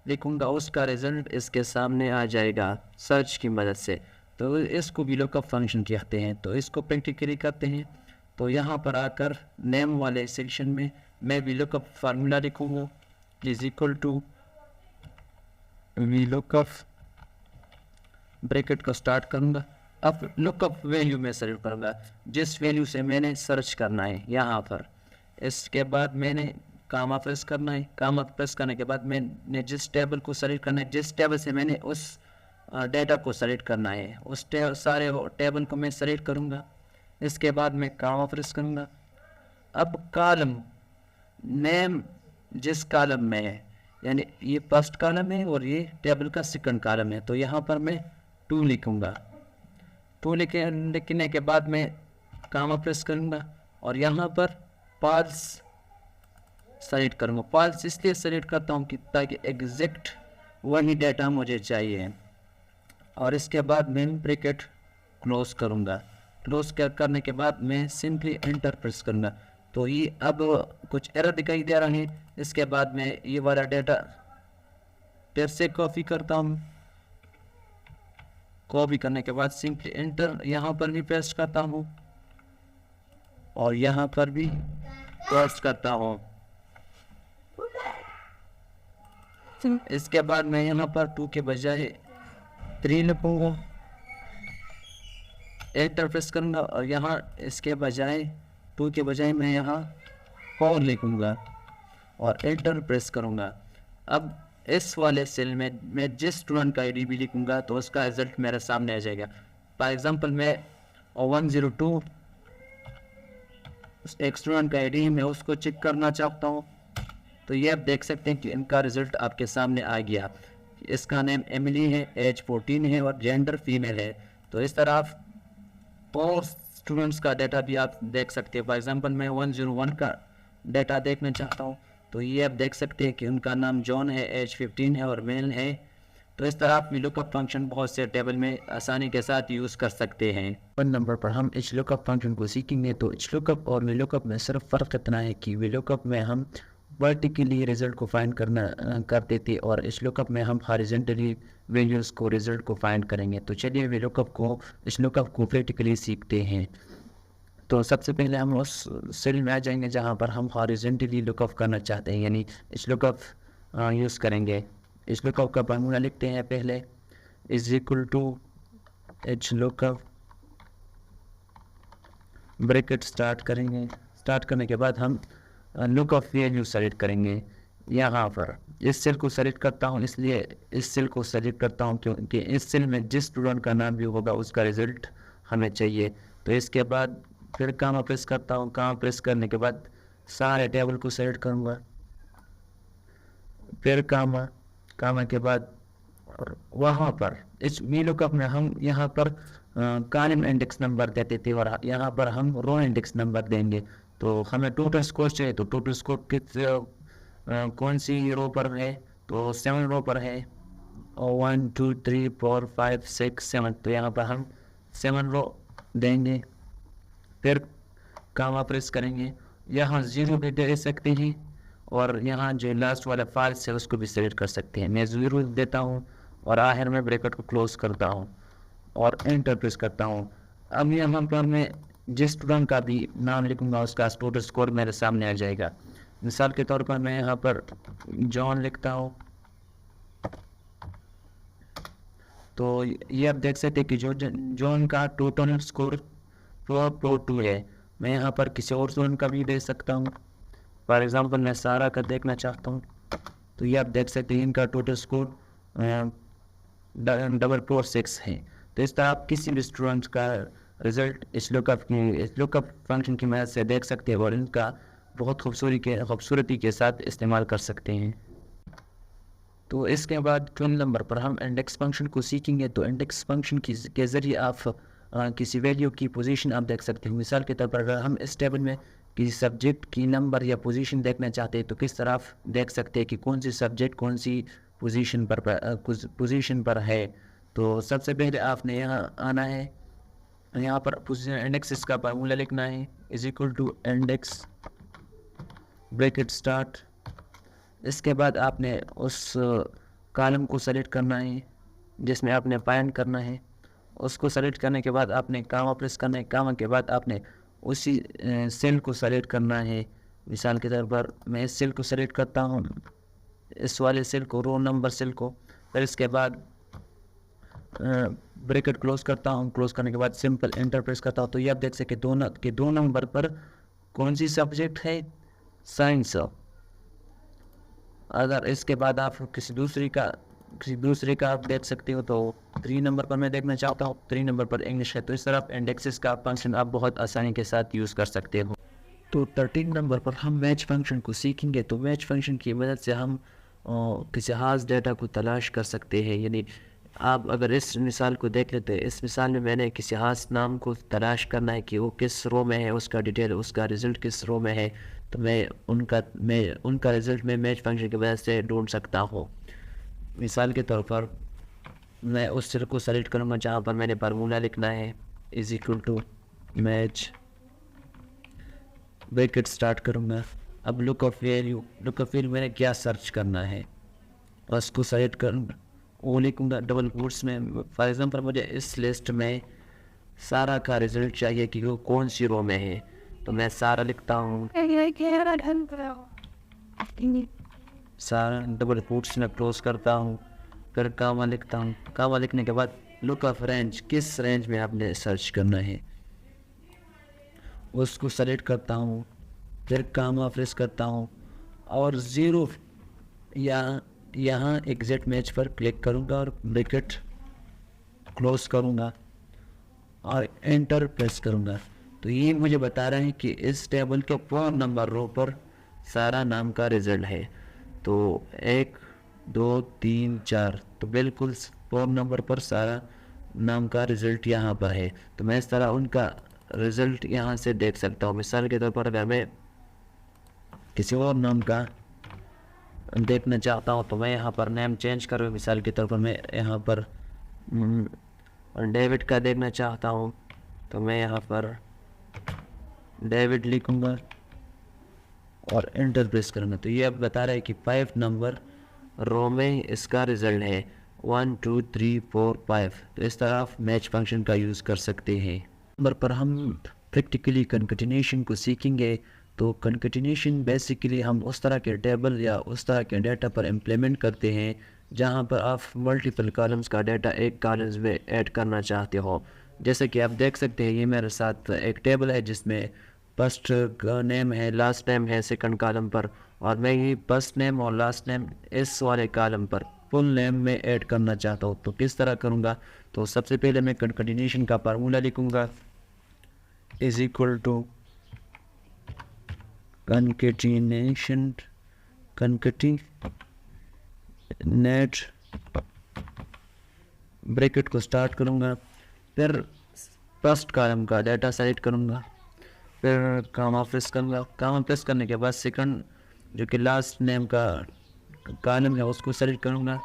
लिखूँगा उसका रिजल्ट इसके सामने आ जाएगा सर्च की मदद से। तो इसको भी लुकअप फंक्शन कहते हैं। तो इसको प्रैक्टिकली करते हैं। तो यहाँ पर आकर नेम वाले सेक्शन में मैं भी लुकअप फार्मूला लिखूँगा, is equal to V lookup, bracket को स्टार्ट करूँगा। अब लुकअप वैल्यू में सेलेक्ट करूँगा जिस वैल्यू से मैंने सर्च करना है यहाँ पर। इसके बाद मैंने कामा प्रेस करना है। कामा प्रेस करने के बाद मैंने जिस टेबल को सेलेक्ट करना है, जिस टेबल से मैंने उस डेटा को सेलेक्ट करना है, उस सारे टेबल को मैं सेलेक्ट करूँगा। इसके बाद मैं कामा प्रेस करूँगा। अब कॉलम नेम जिस कॉलम में है, यानी ये फर्स्ट कॉलम है और ये टेबल का सेकंड कॉलम है, तो यहाँ पर मैं 2 लिखूँगा। 2 लिखने के बाद मैं कामा प्रेस करूँगा और यहाँ पर पाल्स सेलेक्ट करूँगा। पाल्स इसलिए सेलेक्ट करता हूँ कि ताकि एग्जैक्ट वही डेटा मुझे चाहिए। और इसके बाद मैं ब्रैकेट क्लोज करूँगा। क्लोज करने के बाद मैं सिंपली एंटर प्रेस करूँगा। तो ये अब कुछ एरर दिखाई दे रहा है। इसके बाद मैं ये वाला डेटा फिर से कॉपी करता हूँ। कॉपी करने के बाद सिंपली एंटर यहाँ पर भी पेस्ट करता हूँ और यहाँ पर भी पेस्ट करता हूँ। इसके बाद मैं यहाँ पर 2 के बजाय 3 लिखूँगा, एंटर प्रेस करूँगा और यहाँ इसके बजाय 2 के बजाय मैं यहाँ 4 लिखूँगा और एंटर प्रेस करूँगा। अब इस वाले सेल में मैं जिस स्टूडेंट का आईडी भी लिखूँगा तो उसका रिजल्ट मेरे सामने आ जाएगा। फॉर एग्जांपल मैं 102 एक स्टूडेंट का आईडी मैं उसको चेक करना चाहता हूँ। तो ये आप देख सकते हैं कि इनका रिजल्ट आपके सामने आ गया। इसका नेम एमिली है, एज 14 है और जेंडर फीमेल है। तो इस तरह आप 4 स्टूडेंट्स का डाटा भी आप देख सकते हैं। फॉर एग्जांपल मैं 101 का डाटा देखना चाहता हूँ तो ये आप देख सकते हैं कि उनका नाम जॉन है, एज 15 है और मेल है। तो इस तरह आप लुकअप फंक्शन बहुत से टेबल में आसानी के साथ यूज़ कर सकते हैं। 1 नंबर पर हम इस लुकअप फंक्शन को सीखेंगे। तो इस लुकअप और वी लुकअप में सिर्फ फ़र्क इतना है कि वी लुकअप में हम वर्टिकली रिजल्ट को फाइंड करते थे और इस लुकअप में हम हॉरिजॉन्टली वैल्यूज़ को रिजल्ट को फाइंड करेंगे। तो चलिए वी लुकअप को इस लुकअप को प्रैक्टिकली सीखते हैं। तो सबसे पहले हम उस सेल में आ जाएंगे जहाँ पर हम हॉरिजॉन्टली लुकअप करना चाहते हैं, यानी इस लुकअप यूज़ करेंगे। इस लुकअप का फार्मूला लिखते हैं पहले, is equal to H lookup, bracket start करेंगे। स्टार्ट करने के बाद हम लुकअप वैल्यू सेलेक्ट करेंगे। यहाँ पर इस सेल को सेलेक्ट करता हूँ, इसलिए इस सेल को सेलेक्ट करता हूँ क्योंकि इस सेल में जिस स्टूडेंट का नाम भी होगा उसका रिजल्ट हमें चाहिए। तो इसके बाद फिर कामा प्रेस करता हूँ। कामा प्रेस करने के बाद सारे टेबल को सेलेक्ट करूँगा, फिर कामा के बाद वहाँ पर इस वी लुकअप में हम यहाँ पर कॉलम इंडेक्स नंबर देते थे और यहाँ पर हम रो इंडेक्स नंबर देंगे। तो हमें टोटल स्कोर चाहिए, तो टोटल स्कोर कौन सी रो पर है, तो 7 रो पर है और 1 2 3 4 5 6 7। तो यहाँ पर हम 7 रो देंगे, फिर कामा प्रेस करेंगे। यहाँ 0 भी दे सकते हैं और यहाँ जो लास्ट वाला फाल्स है उसको भी सेलेक्ट कर सकते हैं। मैं 0 देता हूँ और आखिर में ब्रैकेट को क्लोज करता हूँ और एंटर प्रेस करता हूँ। अब यहाँ पर मैं जिस स्टूडेंट का भी नाम लिखूँगा उसका टोटल स्कोर मेरे सामने आ जाएगा। मिसाल के तौर पर मैं यहाँ पर जॉन लिखता हूँ। तो ये आप देख सकते हैं कि जॉन का टोटल स्कोर 4.2 है। मैं यहाँ पर किसी और स्टूडेंट का भी दे सकता हूँ। फॉर एग्जांपल मैं सारा का देखना चाहता हूँ, तो ये आप देख सकते हैं इनका टोटल स्कोर 446 है। तो इस तरह आप किसी भी स्टूडेंट का रिजल्ट इस लुकअप फंक्शन की मदद से देख सकते हैं और इनका बहुत खूबसूरती के साथ इस्तेमाल कर सकते हैं। तो इसके बाद 12 नंबर पर हम इंडेक्स फंक्शन को सीखेंगे। तो इंडेक्स फंक्शन के ज़रिए आप किसी वैल्यू की पोजीशन आप देख सकते हैं। मिसाल के तौर पर अगर हम इस टेबल में किसी सब्जेक्ट की नंबर या पोजीशन देखना चाहते हैं तो किस तरह आप देख सकते हैं कि कौन सी सब्जेक्ट कौन सी पोजीशन पर है। तो सबसे पहले आपने यहाँ आना है यहाँ पर पोजीशन इंडेक्स इसका फार्मूला लिखना है is equal to index bracket start. इसके बाद आपने उस कॉलम को सेलेक्ट करना है जिसमें आपने फाइंड करना है। उसको सेलेक्ट करने के बाद आपने कामा प्रेस करना है। कामा के बाद आपने उसी सेल को सेलेक्ट करना है। मिसाल के तौर पर मैं इस सेल को सेलेक्ट करता हूँ, इस वाले सेल को, रो नंबर सेल को। फिर इसके बाद ब्रैकेट क्लोज करता हूँ। क्लोज करने के बाद सिंपल एंटर प्रेस करता हूँ। तो ये आप देख सकते दो नंबर पर कौन सी सब्जेक्ट है, साइंस। अगर इसके बाद आप किसी दूसरे का आप देख सकते हो, तो 3 नंबर पर मैं देखना चाहता हूँ, 3 नंबर पर इंग्लिश है। तो इस तरह इंडेक्सेस का फंक्शन आप बहुत आसानी के साथ यूज़ कर सकते हो। तो 13 नंबर पर हम मैच फंक्शन को सीखेंगे। तो मैच फंक्शन की मदद से हम किसी खास डेटा को तलाश कर सकते हैं। यानी आप अगर इस मिसाल को देख लेते हैं, इस मिसाल में मैंने किसी खास नाम को तलाश करना है कि वो किस रो में है, उसका डिटेल, उसका रिज़ल्ट किस रो में है। तो मैं उनका रिज़ल्ट में मैच फंक्शन की वजह से ढूंढ सकता हूँ। मिसाल के तौर पर मैं उस सेल को सेलेक्ट करूँगा जहाँ पर मैंने फार्मूला लिखना है is equal to match bracket start करूँगा। अब लुक ऑफ वैल्यू मैंने क्या सर्च करना है, उसको सेलेक्ट करूँगा, वो लिखूँगा डबल कोट्स में। फॉर एग्जांपल मुझे इस लिस्ट में सारा का रिजल्ट चाहिए कि वो कौन सी रो में है। तो मैं सारा लिखता हूँ, सारा डबल कोट्स में क्लोज करता हूँ। फिर कामा लिखता हूँ। कामा लिखने के बाद लुक ऑफ रेंज, किस रेंज में आपने सर्च करना है उसको सेलेक्ट करता हूँ। फिर कामा प्रेस करता हूँ और ज़ीरो या यहाँ एग्जैक्ट मैच पर क्लिक करूँगा और ब्रैकेट क्लोज करूँगा और एंटर प्रेस करूँगा। तो ये मुझे बता रहा है कि इस टेबल के 4 नंबर रो पर सारा नाम का रिजल्ट है। तो 1 2 3 4, तो बिल्कुल 4 नंबर पर सारा नाम का रिज़ल्ट यहाँ पर है। तो मैं इस तरह उनका रिज़ल्ट यहाँ से देख सकता हूँ। मिसाल के तौर पर अगर मैं किसी और नाम का देखना चाहता हूँ तो मैं यहाँ पर नेम चेंज करूँ। मिसाल के तौर पर मैं यहाँ पर डेविड का देखना चाहता हूँ, तो मैं यहाँ पर डेविड लिखूँगा और एंटर प्रेस करूँगा। तो ये अब बता रहा है कि 5 नंबर रो में इसका रिज़ल्ट है 1 2 3 4 5। तो इस तरह आप मैच फंक्शन का यूज़ कर सकते हैं। नंबर पर हम प्रैक्टिकली कंकैटिनेशन को सीखेंगे। तो कंकैटिनेशन बेसिकली हम उस तरह के टेबल या उस तरह के डाटा पर इम्प्लीमेंट करते हैं जहां पर आप मल्टीपल कॉलम्स का डाटा एक कॉलम्स में ऐड करना चाहते हो। जैसे कि आप देख सकते हैं, ये मेरे साथ एक टेबल है जिसमें फर्स्ट नेम है, लास्ट नेम है सेकंड कॉलम पर, और मैं ये फर्स्ट नेम और लास्ट नेम इस वाले कॉलम पर फुल नेम में ऐड करना चाहता हूँ। तो किस तरह करूँगा, तो सबसे पहले मैं कंकैटिनेशन का फार्मूला लिखूँगा is equal to concatenate bracket को स्टार्ट करूँगा। फिर फर्स्ट कॉलम का डाटा सेलेक्ट करूँगा, फिर कामा प्रेस करूँगा। कामा प्रेस करने के बाद सेकंड जो कि लास्ट नेम का कॉलम है उसको सेलेक्ट करूँगा।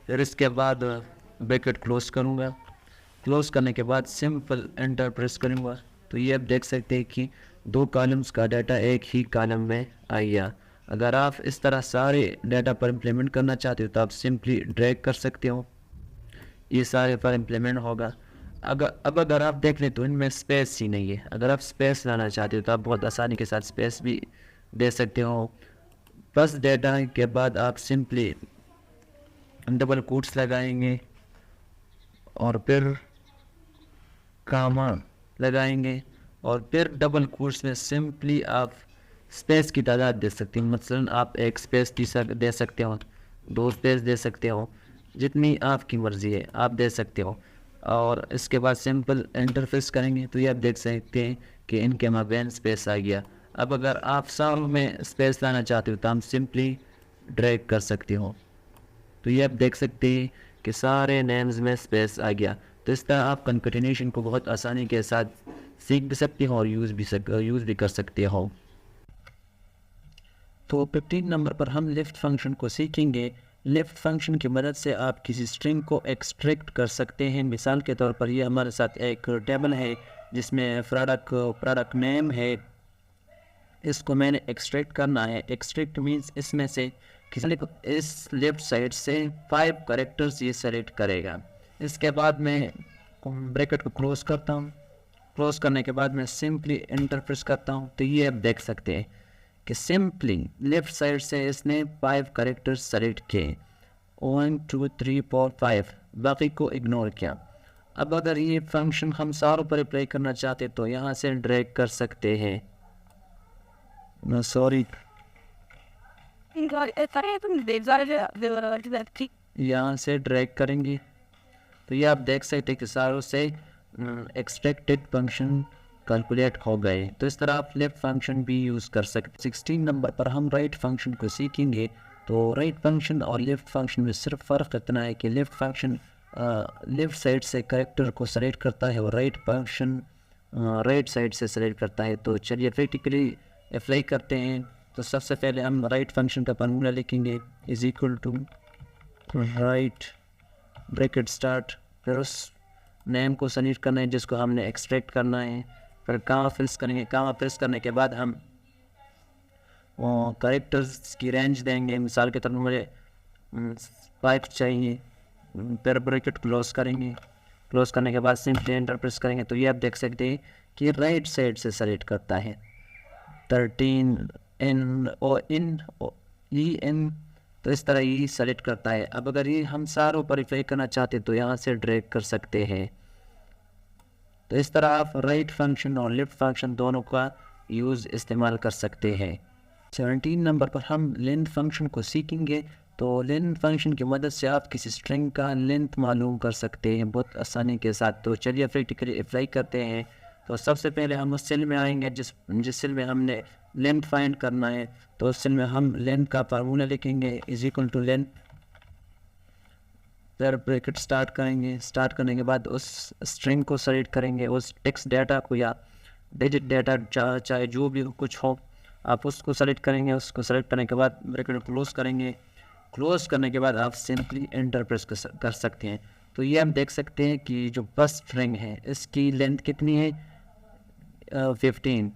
फिर इसके बाद ब्रैकेट क्लोज करूँगा। क्लोज करने के बाद सिंपल एंटर प्रेस करूँगा। तो ये आप देख सकते हैं कि 2 कॉलम्स का डाटा एक ही कॉलम में आ गया। अगर आप इस तरह सारे डाटा पर इम्प्लीमेंट करना चाहते हो तो आप सिंपली ड्रैग कर सकते हो, ये सारे पर इम्प्लीमेंट होगा। अगर आप देख लें तो इनमें स्पेस ही नहीं है। अगर आप स्पेस लाना चाहते हो तो आप बहुत आसानी के साथ स्पेस भी दे सकते हो। बस डाटा के बाद आप सिंपली डबल कोट्स लगाएंगे और फिर कामा लगाएंगे और फिर डबल कोट्स में सिंपली आप स्पेस की तादाद दे सकते हैं। मसलन आप एक स्पेस दे सकते हो, 2 स्पेस दे सकते हो, जितनी आपकी मर्ज़ी है आप दे सकते हो। और इसके बाद सिंपल इंटरफेस करेंगे तो ये आप देख सकते हैं कि इनके माबैन स्पेस आ गया। अब अगर आप सारों में स्पेस लाना चाहते हो तो हम सिंपली ड्रैग कर सकते हो। तो ये आप देख सकते हैं कि सारे नेम्स में स्पेस आ गया। तो इस तरह आप कंकैटिनेशन को बहुत आसानी के साथ सीख भी सकते हो और यूज़ भी कर सकते हो। तो 15 नंबर पर हम लिफ्ट फंक्शन को सीखेंगे। लिफ्ट फंक्शन की मदद से आप किसी स्ट्रिंग को एक्सट्रैक्ट कर सकते हैं। मिसाल के तौर पर ये हमारे साथ एक टेबल है जिसमें प्रोडक्ट नेम है, इसको मैंने एक्सट्रैक्ट करना है। एक्सट्रैक्ट मीन्स इसमें से किसी इस लेफ्ट साइड से 5 कैरेक्टर्स ये सेलेक्ट करेगा। इसके बाद मैं ब्रैकेट को क्लोज करता हूँ। क्लोज करने के बाद मैं सिंपली एंटर प्रेस करता हूँ, तो ये आप देख सकते हैं कि सिंपली लेफ्ट साइड से इसने 5 कैरेक्टर्स सेलेक्ट किए, 1 2 3 4 5, बाकी को इग्नोर किया। अब अगर ये फंक्शन हम सारों पर अप्लाई करना चाहते तो यहाँ से ड्रैग कर सकते हैं। सॉरी, यहाँ से ड्रैग करेंगे तो ये आप देख सकते हैं कि सारों से एक्सट्रैक्टेड फंक्शन कैलकुलेट हो गए। तो इस तरह आप लेफ्ट फंक्शन भी यूज़ कर सकते। 16 नंबर पर हम राइट फंक्शन को सीखेंगे। तो राइट फंक्शन और लेफ्ट फंक्शन में सिर्फ फ़र्क इतना है कि लेफ्ट फंक्शन लेफ्ट साइड से कैरेक्टर को सेलेक्ट करता है और राइट फंक्शन राइट साइड से सेलेक्ट करता है। तो चलिए प्रैक्टिकली अप्लाई करते हैं। तो सबसे पहले हम राइट फंक्शन का फार्मूला लिखेंगे, is equal to right bracket start, फिर उस नेम को सेलेक्ट करना है जिसको हमने एक्सट्रैक्ट करना है, फिर कामा प्रेस करेंगे। कामा प्रेस करने के बाद हम कैरेक्टर्स की रेंज देंगे। मिसाल के तौर पर मुझे 5 चाहिए, फिर ब्रैकेट क्लोज करेंगे। क्लोज करने के बाद सिंपली एंटर प्रेस करेंगे तो ये आप देख सकते हैं कि राइट साइड से सेलेक्ट करता है 13 NONEN, तो इस तरह ये सेलेक्ट करता है। अब अगर ये हम सारों पर अप्लाई करना चाहते तो यहाँ से ड्रैग कर सकते हैं। तो इस तरह आप राइट फंक्शन और लेफ्ट फंक्शन दोनों का यूज़ इस्तेमाल कर सकते हैं। 17 नंबर पर हम लेंथ फंक्शन को सीखेंगे। तो लेंथ फंक्शन की मदद से आप किसी स्ट्रिंग का लेंथ मालूम कर सकते हैं बहुत आसानी के साथ। तो चलिए प्रैक्टिकली अप्लाई करते हैं। तो सबसे पहले हम उस सेल में आएंगे जिस सेल में हमने लेंथ फाइंड करना है। तो उस सेल में हम लेंथ का फार्मूला लिखेंगे, इज इक्वल टू लेंथ, फिर ब्रैकेट स्टार्ट करेंगे। स्टार्ट करने के बाद उस स्ट्रिंग को सेलेक्ट करेंगे, उस टेक्स्ट डाटा को या डिजिट डाटा चाहे जो भी कुछ हो आप उसको सेलेक्ट करेंगे। उसको सेलेक्ट करने के बाद ब्रैकेट क्लोज करेंगे। क्लोज करने के बाद आप सिंपली एंटर प्रेस कर सकते हैं। तो ये हम देख सकते हैं कि जो फर्स्ट स्ट्रिंग है इसकी लेंथ कितनी है, 15।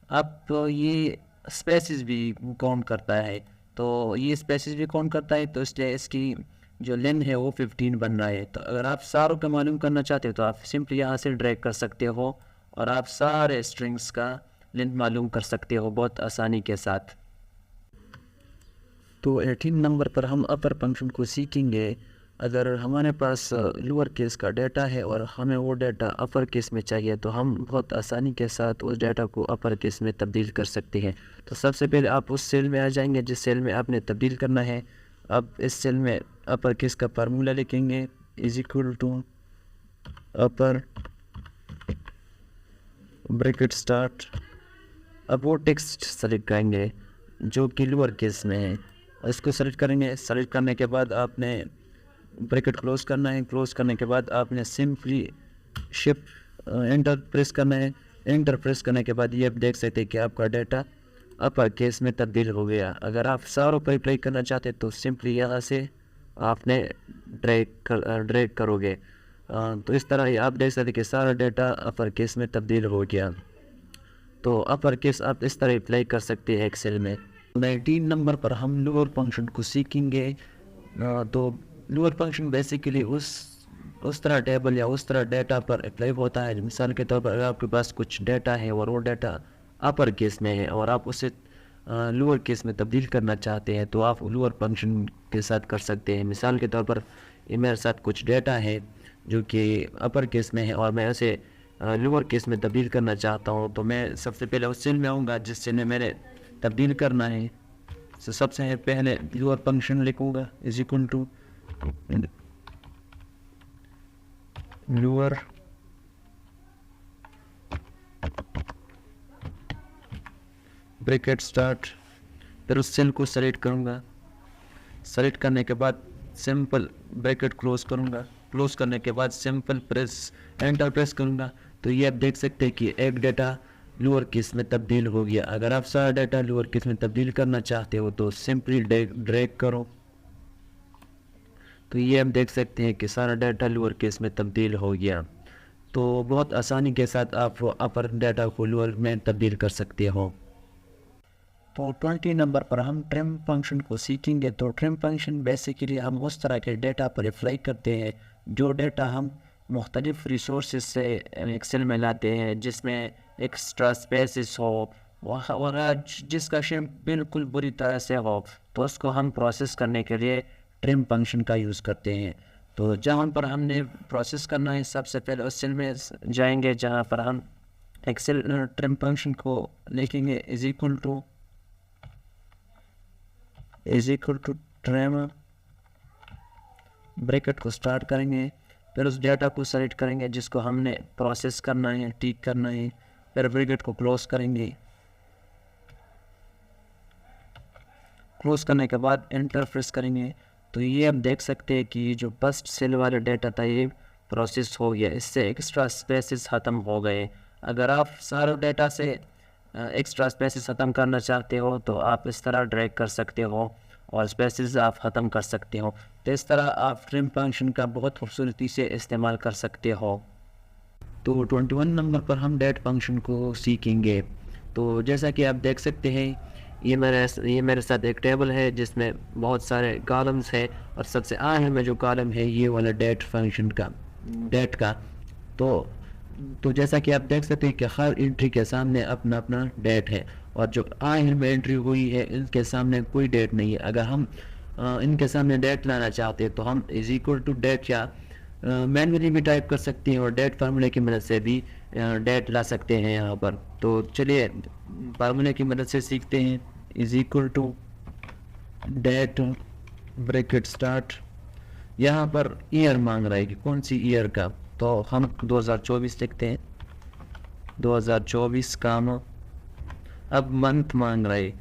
अब तो ये स्पेसिस भी काउंट करता है, तो ये स्पेसिस भी काउंट करता है, तो इसलिए इसकी जो लेंथ है वो 15 बन रहा है। तो अगर आप सारों का मालूम करना चाहते हो तो आप सिंपली यहाँ से ड्रैग कर सकते हो और आप सारे स्ट्रिंग्स का लेंथ मालूम कर सकते हो बहुत आसानी के साथ। तो 18 नंबर पर हम अपर फंक्शन को सीखेंगे। अगर हमारे पास लोअर केस का डाटा है और हमें वो डाटा अपर केस में चाहिए तो हम बहुत आसानी के साथ उस डाटा को अपर केस में तब्दील कर सकते हैं। तो सबसे पहले आप उस सेल में आ जाएंगे जिस सेल में आपने तब्दील करना है। अब इस सेल में अपर केस का फार्मूला लिखेंगे, is equal to upper bracket start. अब वो टेक्स्ट सेलेक्ट करेंगे जो कि लोअर केस में है, इसको सेलेक्ट करेंगे। सेलेक्ट करने के बाद आपने ब्रैकेट क्लोज करना है। क्लोज करने के बाद आपने सिंपली शिफ्ट एंटर प्रेस करना है। एंटर प्रेस करने के बाद ये आप देख सकते हैं कि आपका डाटा अपर केस में तब्दील हो गया। अगर आप सारों पर ट्रैक करना चाहते तो सिंपली यहाँ से आपने ड्रैग करोगे। तो इस तरह आप देख सकते हैं कि सारा डाटा अपर केस में तब्दील हो गया। तो अपर केस आप इस तरह अप्लाई कर सकते हैं एक्सेल में। 19 नंबर पर हम लोअर फंक्शन को सीखेंगे। तो लोअर फंक्शन बेसिकली उस तरह टेबल या उस तरह डाटा पर अप्लाई होता है। मिसाल के तौर पर अगर आपके पास कुछ डाटा है और वो डाटा अपर केस में है और आप उसे लोअर केस में तब्दील करना चाहते हैं तो आप लोअर फंक्शन के साथ कर सकते हैं। मिसाल के तौर पर ये मेरे साथ कुछ डाटा है जो कि अपर केस में है और मैं उसे लोअर केस में तब्दील करना चाहता हूँ। तो मैं सबसे पहले उस सेल में आऊँगा जिस सेल में मैंने तब्दील करना है। तो सबसे पहले लोअर फंक्शन लिखूँगा, is equal to lower bracket start, फिर उस सेल को सेलेक्ट करूँगा। सेलेक्ट करने के बाद सिंपल ब्रैकेट क्लोज करूँगा। क्लोज करने के बाद सिंपल एंटर प्रेस करूँगा। तो ये आप देख सकते हैं कि एक डाटा लोअर केस में तब्दील हो गया। अगर आप सारा डाटा लोअर केस में तब्दील करना चाहते हो तो सिंपली ड्रैग करो तो ये हम देख सकते हैं कि सारा डाटा लोअर केस में तब्दील हो गया। तो बहुत आसानी के साथ आप अपर डाटा को लोअर में तब्दील कर सकते हो। तो 20 नंबर पर हम ट्रिम फंक्शन को सीखेंगे। तो ट्रिम फंक्शन बेसिकली हम उस तरह के डाटा पर अप्लाई करते हैं जो डाटा हम मुख्तलिफ रिसोर्सेज से एक्सेल में लाते हैं, जिसमें एक्स्ट्रा स्पेसिस हो और जिसका शेप बिल्कुल बुरी तरह से हो, तो उसको हम प्रोसेस करने के लिए ट्रिम फंक्शन का यूज़ करते हैं। तो जहाँ पर हमने प्रोसेस करना है, सबसे पहले उस सेल में जाएंगे जहाँ पर हम एक्सेल ट्रिम फंक्शन को लिखेंगे is equal to trim, bracket को स्टार्ट करेंगे, फिर उस डाटा को सेलेक्ट करेंगे जिसको हमने प्रोसेस करना है, टिक करना है, फिर ब्रैकेट को क्लोज करेंगे। क्लोज करने के बाद एंटर प्रेस करेंगे। तो ये आप देख सकते हैं कि जो फर्स्ट सेल वाला डाटा था ये प्रोसेस हो गया, इससे एक्स्ट्रा स्पेसेस ख़त्म हो गए। अगर आप सारे डाटा से एक्स्ट्रा स्पेसेस ख़त्म करना चाहते हो तो आप इस तरह ड्रैग कर सकते हो और स्पेसेस आप ख़त्म कर सकते हो। तो इस तरह आप ट्रिम फंक्शन का बहुत खूबसूरती से इस्तेमाल कर सकते हो। तो 21 नंबर पर हम डेट फंक्शन को सीखेंगे। तो जैसा कि आप देख सकते हैं ये मेरे साथ एक टेबल है जिसमें बहुत सारे कॉलम्स है और सबसे आखिर में जो कॉलम है ये वाला डेट फंक्शन का डेट का। तो जैसा कि आप देख सकते हैं कि हर एंट्री के सामने अपना अपना डेट है और जो आखिर में एंट्री हुई है इनके सामने कोई डेट नहीं है। अगर हम इनके सामने डेट लाना चाहते हैं तो हम इज इक्वल टू डेट या मैनुअली भी टाइप कर सकते हैं और डेट फार्मूले की मदद से भी डेट ला सकते हैं यहाँ पर। तो चलिए फार्मूले की मदद से सीखते हैं। Is equal to date bracket start, यहाँ पर ईयर मांग रहा है कि कौन सी ईयर का, तो हम 2024 लिखते हैं, 2024 का। अब मंथ मांग रहा है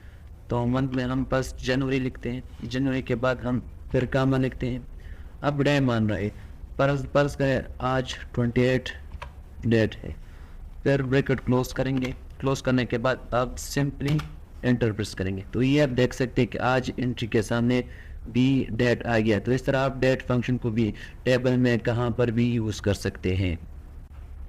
तो मंथ में हम फर्स्ट जनवरी लिखते हैं, जनवरी के बाद हम फिर कामा लिखते हैं। अब डे मान रहा है, परस करें आज 28 डेट है, फिर ब्रैकेट क्लोज करेंगे। क्लोज करने के बाद अब सिंपली एंटर प्रेस करेंगे। तो ये आप देख सकते हैं कि आज एंट्री के सामने भी डेट आ गया। तो इस तरह आप डेट फंक्शन को भी टेबल में कहाँ पर भी यूज़ कर सकते हैं।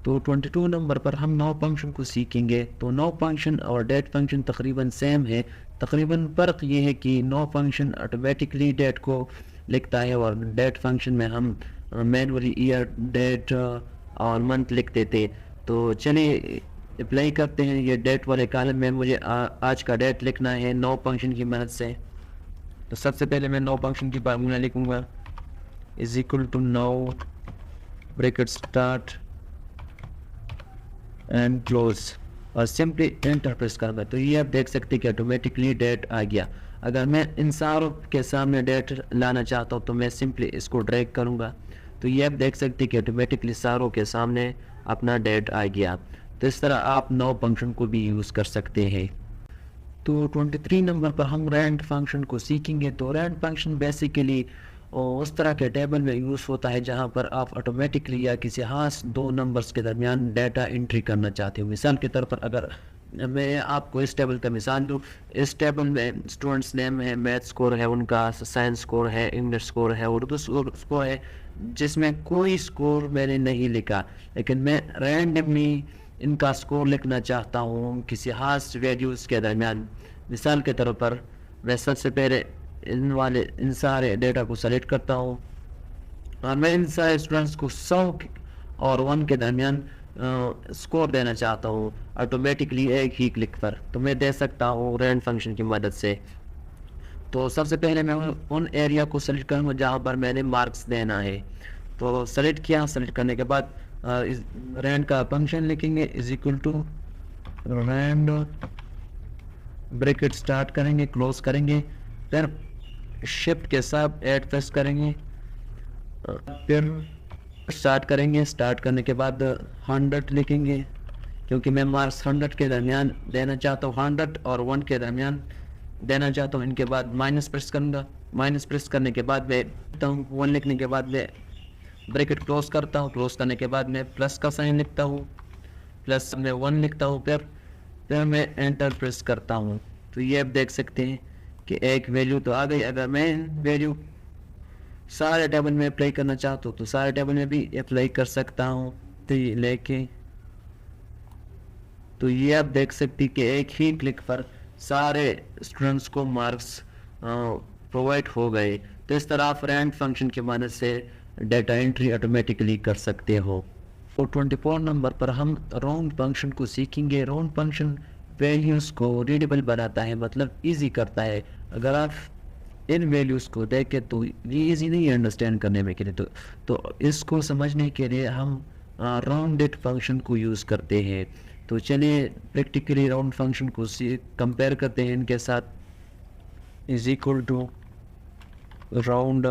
तो 22 नंबर पर हम नाउ फंक्शन को सीखेंगे। तो नाउ फंक्शन और डेट फंक्शन तकरीबन सेम है। तकरीबन फ़र्क ये है कि नाउ फंक्शन ऑटोमेटिकली डेट को लिखता है और डेट फंक्शन में हम मैनुअली ईयर, डेट और मंथ लिखते थे। तो चलिए अप्लाई करते हैं। ये डेट वाले कॉलम में मुझे आज का डेट लिखना है नाउ फंक्शन की मदद से। तो सबसे पहले मैं नाउ फंक्शन की फार्मूला लिखूँगा, is equal to now bracket start and close और सिंपली एंटर प्रेस करना। तो ये आप देख सकते हैं कि ऑटोमेटिकली डेट आ गया। अगर मैं इन सारों के सामने डेट लाना चाहता हूँ तो मैं सिंपली इसको ड्रैग करूँगा। तो ये आप देख सकते हैं कि ऑटोमेटिकली सारों के सामने अपना डेट आ गया। तो इस तरह आप नाउ फंक्शन को भी यूज़ कर सकते हैं। तो 23 नंबर पर हम रैंड फंक्शन को सीखेंगे। तो रैंड फंक्शन बेसिकली उस तरह के टेबल में यूज़ होता है जहां पर आप ऑटोमेटिकली या किसी खास दो नंबर्स के दरमियान डाटा एंट्री करना चाहते हो। मिसाल के तौर पर अगर मैं आपको इस टेबल का मिसाल दूँ, इस टेबल में स्टूडेंट्स नेम है, मैथ स्कोर है उनका, साइंस स्कोर है, इंग्लिश स्कोर है, उर्दू स्कोर है, जिसमें कोई स्कोर मैंने नहीं लिखा, लेकिन मैं रैंडमली इनका स्कोर लिखना चाहता हूँ किसी खास वैल्यूज़ के दरमियान। मिसाल के तौर पर मैं सबसे पहले इन सारे डेटा को सेलेक्ट करता हूँ और मैं इन सारे स्टूडेंट्स को 100 और 1 के दरमियान स्कोर देना चाहता हूँ ऑटोमेटिकली एक ही क्लिक पर। तो मैं दे सकता हूँ रैंड फंक्शन की मदद से। तो सबसे पहले मैं उन एरिया को सेलेक्ट करूँगा जहाँ पर मैंने मार्क्स देना है। तो सेलेक्ट किया, सेलेक्ट करने के बाद रैंड का फंक्शन लिखेंगे, is equal to rand bracket start करेंगे, क्लोज करेंगे, फिर शिफ्ट के साथ ऐड प्रेस करेंगे, फिर स्टार्ट करेंगे। स्टार्ट करने के बाद 100 लिखेंगे क्योंकि मैं मार्क्स 100 के दरमियान देना चाहता हूँ, 100 और 1 के दरमियान देना चाहता हूँ। इनके बाद माइनस प्रेस करूँगा। माइनस प्रेस करने के बाद मैं 1 लिखने के बाद मैं ब्रैकेट क्लोज करता हूँ। क्लोज करने के बाद मैं प्लस का साइन लिखता हूँ, प्लस में 1 लिखता हूँ, फिर मैं एंटर प्रेस करता हूँ। तो ये आप देख सकते हैं कि एक वैल्यू तो आ गई। अगर मैं वैल्यू सारे टेबल में अप्लाई करना चाहता हूँ तो सारे टेबल में भी अप्लाई कर सकता हूँ। तो ये लेके तो ये आप देख सकते हैं कि एक ही क्लिक पर सारे स्टूडेंट्स को मार्क्स प्रोवाइड हो गए। तो इस तरह आप रैंक फंक्शन की मदद से डेटा एंट्री ऑटोमेटिकली कर सकते हो। और 24 नंबर पर हम राउंड फंक्शन को सीखेंगे। राउंड फंक्शन वैल्यूज़ को रीडेबल बनाता है, मतलब इजी करता है। अगर आप इन वैल्यूज़ को देखें तो ये इजी नहीं है अंडरस्टैंड करने में के लिए। तो इसको समझने के लिए हम राउंडेड फंक्शन को यूज़ करते हैं। तो चलिए प्रैक्टिकली राउंड फंक्शन को कंपेयर करते हैं इनके साथ। Is equal to round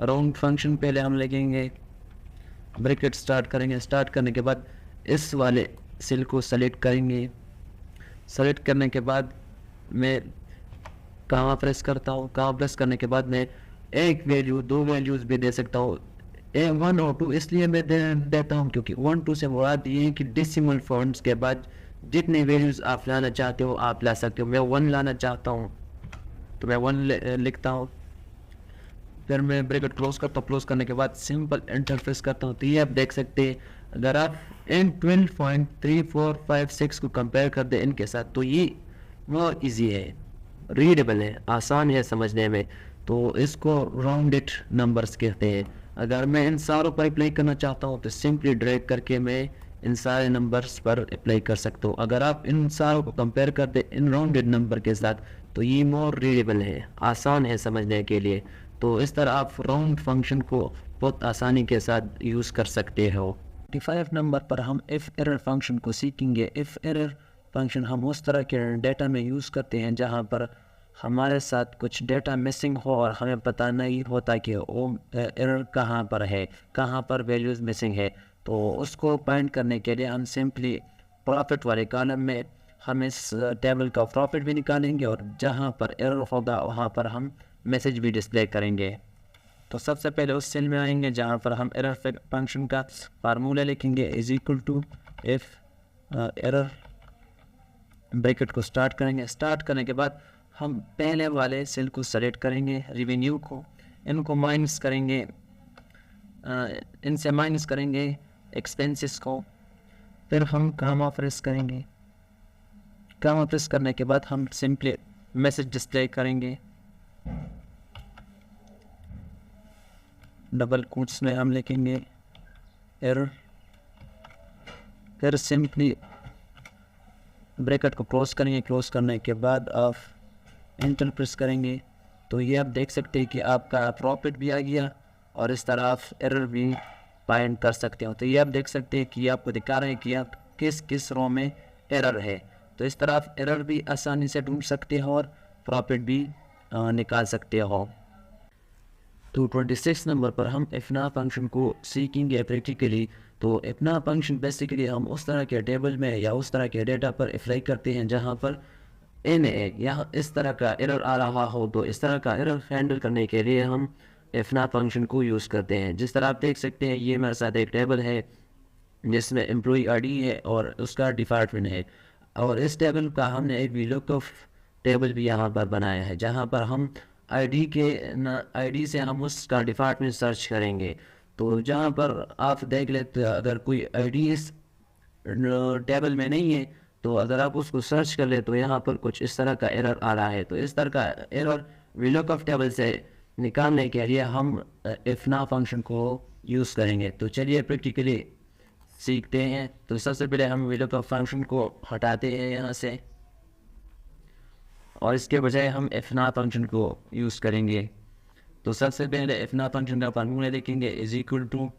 round function पहले हम लिखेंगे, ब्रैकेट स्टार्ट करेंगे। स्टार्ट करने के बाद इस वाले सेल को सेलेक्ट करेंगे। सेलेक्ट करने के बाद मैं कहाँ प्रेस करता हूँ, कहाँ प्रेस करने के बाद मैं एक वैल्यू, दो वैल्यूज़ भी दे सकता हूँ। 1 और 2 इसलिए मैं देता हूँ क्योंकि 1 2 से मुराद ये है कि डेसिमल पॉइंट्स के बाद जितने वैल्यूज़ आप लाना चाहते हो आप ला सकते हो। मैं 1 लाना चाहता हूँ तो मैं 1 लिखता हूँ, फिर मैं ब्रैकेट क्लोज करता हूँ। क्लोज करने के बाद सिंपल एंटर प्रेस करता हूँ। तो ये आप देख सकते हैं अगर आप इन 12.3456 को कंपेयर कर दें इनके साथ तो ये बहुत ईजी है, रीडेबल है, आसान है समझने में। तो इसको राउंडेड नंबर्स कहते हैं। अगर मैं इन सारों पर अप्लाई करना चाहता हूँ तो सिंपली ड्रैग करके मैं इन सारे नंबर्स पर अप्लाई कर सकता हूँ। अगर आप इन सारों को कंपेयर कर दें इन राउंडेड नंबर के साथ तो ये मोर रीडेबल है, आसान है समझने के लिए। तो इस तरह आप राउंड फंक्शन को बहुत आसानी के साथ यूज़ कर सकते हो। 25 नंबर पर हम इफ़ एरर फंक्शन को सीखेंगे। इफ़ एरर फंक्शन हम उस तरह के डेटा में यूज़ करते हैं जहाँ पर हमारे साथ कुछ डेटा मिसिंग हो और हमें पता नहीं होता कि वो एरर कहाँ पर है, कहाँ पर वैल्यूज़ मिसिंग है। तो उसको फाइंड करने के लिए हम सिंपली प्रॉफिट वाले कॉलम में हम इस टेबल का प्रॉफिट भी निकालेंगे और जहाँ पर एरर होगा वहाँ पर हम मैसेज भी डिस्प्ले करेंगे। तो सबसे पहले उस सेल में आएंगे जहाँ पर हम एरर फंक्शन का फार्मूला लिखेंगे। Is equal to if error, bracket को स्टार्ट करेंगे। स्टार्ट करने के बाद हम पहले वाले सेल को सेलेक्ट करेंगे, रेवेन्यू को, इनको माइनस करेंगे, इनसे माइनस करेंगे एक्सपेंसेस को। फिर हम कामा प्रेस करेंगे। कामा प्रेस करने के बाद हम सिंपली मैसेज डिस्प्ले करेंगे। डबल कोट्स में हम लिखेंगे एरर, फिर सिंपली ब्रैकेट को क्लोज करेंगे। क्लोज करने के बाद आप एंटर प्रेस करेंगे। तो ये आप देख सकते हैं कि आपका प्रॉफिट भी आ गया और इस तरह आप एरर भी फाइंड कर सकते हो। तो ये आप देख सकते हैं कि ये आपको दिखा रहे हैं कि आप किस किस रो में एरर है। तो इस तरह आप एरर भी आसानी से ढूंढ सकते हो और प्रॉफिट भी निकाल सकते हो। तो 26 नंबर पर हम इफना फंक्शन को सीखेंगे प्रैक्टिकली। तो इफना फंक्शन बेसिकली हम उस तरह के टेबल में या उस तरह के डेटा पर अप्लाई करते हैं जहां पर इन या इस तरह का एरर आ रहा हो। तो इस तरह का एरर हैंडल करने के लिए हम इफना फंक्शन को यूज़ करते हैं। जिस तरह आप देख सकते हैं ये मेरे साथ एक टेबल है जिसमें एम्प्लॉई आईडी है और उसका डिपार्टमेंट है, और इस टेबल का हमने एक VLOOKUP टेबल भी यहाँ पर बनाया है जहाँ पर हम आईडी से हम उसका डिपार्टमेंट सर्च करेंगे। तो जहाँ पर आप देख लेते अगर कोई आईडी इस टेबल में नहीं है तो अगर आप उसको सर्च कर ले तो यहाँ पर कुछ इस तरह का एरर आ रहा है। तो इस तरह का एरर VLOOKUP टेबल से निकालने के लिए हम इफना फंक्शन को यूज़ करेंगे। तो चलिए प्रैक्टिकली सीखते हैं। तो सबसे पहले हम VLOOKUP फंक्शन को हटाते हैं यहाँ से और इसके बजाय हम इफना फंक्शन को यूज़ करेंगे। तो सबसे पहले इफना फंक्शन का फार्मूला लिखेंगे। Is equal to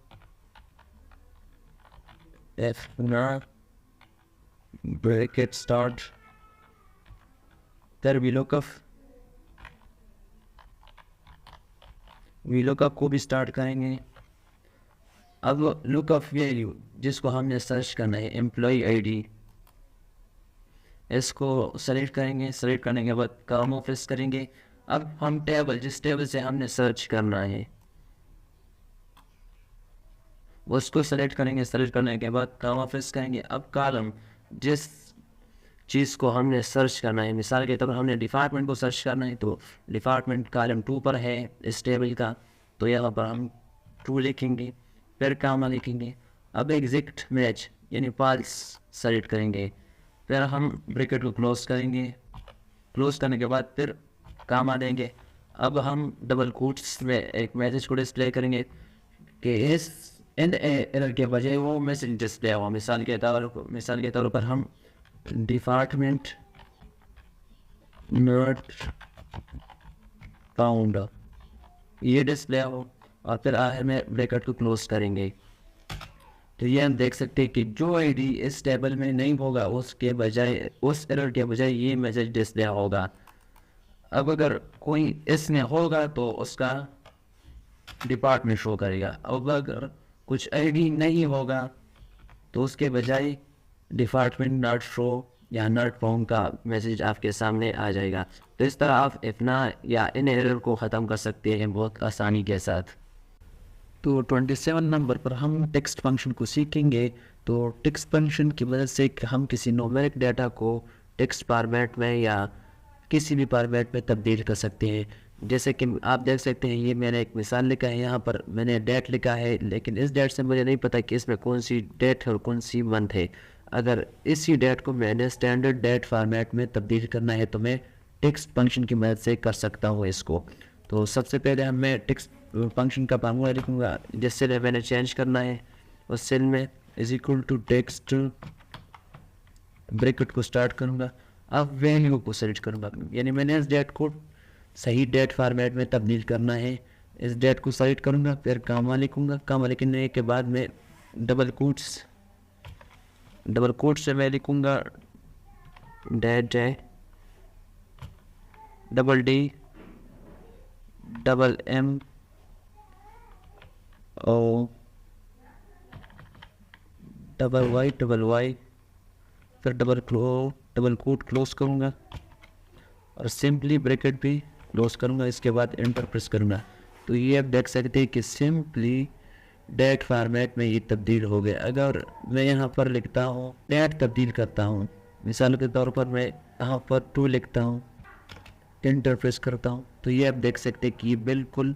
IFNA bracket start, फिर VLOOKUP को भी स्टार्ट करेंगे। अब लुकअप वैल्यू जिसको हमने सर्च करना है एम्प्लॉई आईडी, इसको सेलेक्ट करेंगे। सेलेक्ट करने के बाद कामा प्रेस करेंगे। अब हम टेबल जिस टेबल से हमने सर्च करना है उसको सेलेक्ट करेंगे। सेलेक्ट करने के बाद कामा प्रेस करेंगे। अब कॉलम जिस चीज़ को हमने सर्च करना है। मिसाल के तौर पर हमने डिपार्टमेंट को सर्च करना है, तो डिपार्टमेंट कॉलम 2 पर है इस टेबल का, तो यहाँ पर हम 2 लिखेंगे, फिर कामा लिखेंगे। अब एग्जैक्ट मैच यानी पाल्स सेलेक्ट करेंगे, फिर हम ब्रैकेट को क्लोज करेंगे। क्लोज करने के बाद फिर कामा देंगे। अब हम डबल कोट्स में एक मैसेज को डिस्प्ले करेंगे कि इस इन एरर के बजाय वो मैसेज डिस्प्ले हुआ। मिसाल के तौर पर हम डिपार्टमेंट नॉट फाउंड ये डिस्प्ले हो, और फिर आखिर में ब्रैकेट को क्लोज करेंगे। तो ये हम देख सकते हैं कि जो आईडी इस टेबल में नहीं होगा उसके बजाय, उस एरर के बजाय ये मैसेज डिस्प्ले होगा। अब अगर कोई इसमें होगा तो उसका डिपार्टमेंट शो करेगा। अब अगर कुछ आईडी नहीं होगा तो उसके बजाय डिपार्टमेंट नॉट शो या नॉट फाउंड का मैसेज आपके सामने आ जाएगा। तो इस तरह आप अपना या इन एरर को ख़त्म कर सकते हैं बहुत आसानी के साथ। तो 27 नंबर पर हम टेक्स्ट फंक्शन को सीखेंगे। तो टेक्स्ट फंक्शन की मदद से हम किसी न्यूमेरिक डाटा को टेक्स्ट फॉर्मेट में या किसी भी फॉर्मेट में तब्दील कर सकते हैं। जैसे कि आप देख सकते हैं, ये मैंने एक मिसाल लिखा है, यहाँ पर मैंने डेट लिखा है, लेकिन इस डेट से मुझे नहीं पता कि इसमें कौन सी डेट है और कौन सी मंथ है। अगर इसी डेट को मैंने स्टैंडर्ड डेट फॉर्मेट में तब्दील करना है तो मैं टेक्स्ट फंक्शन की मदद से कर सकता हूँ इसको। तो सबसे पहले मैं टेक्स्ट फंक्शन का फार्मूला लिखूँगा। जिस सेल मैंने चेंज करना है उस सेल में is equal to text, bracket को स्टार्ट करूँगा। अब वैल्यू को सेलेक्ट करूँगा, यानी मैंने इस डेट को सही डेट फॉर्मेट में तब्दील करना है। इस डेट को सेलेक्ट करूँगा, फिर कामा लिखूँगा। कामा लिखने के बाद में डबल कोट्स से मैं लिखूँगा डेट है, डबल डी, डबल एम और डबल वाई, फिर डबल कोट क्लोज करूँगा और सिंपली ब्रैकेट भी क्लोज करूँगा। इसके बाद एंटर प्रेस करूँगा। तो ये आप देख सकते हैं कि सिंपली डेट फॉर्मेट में ये तब्दील हो गया। अगर मैं यहाँ पर लिखता हूँ डेट तब्दील करता हूँ, मिसाल के तौर पर मैं यहाँ पर 2 लिखता हूँ, एंटर प्रेस करता हूँ, तो ये आप देख सकते हैं कि ये बिल्कुल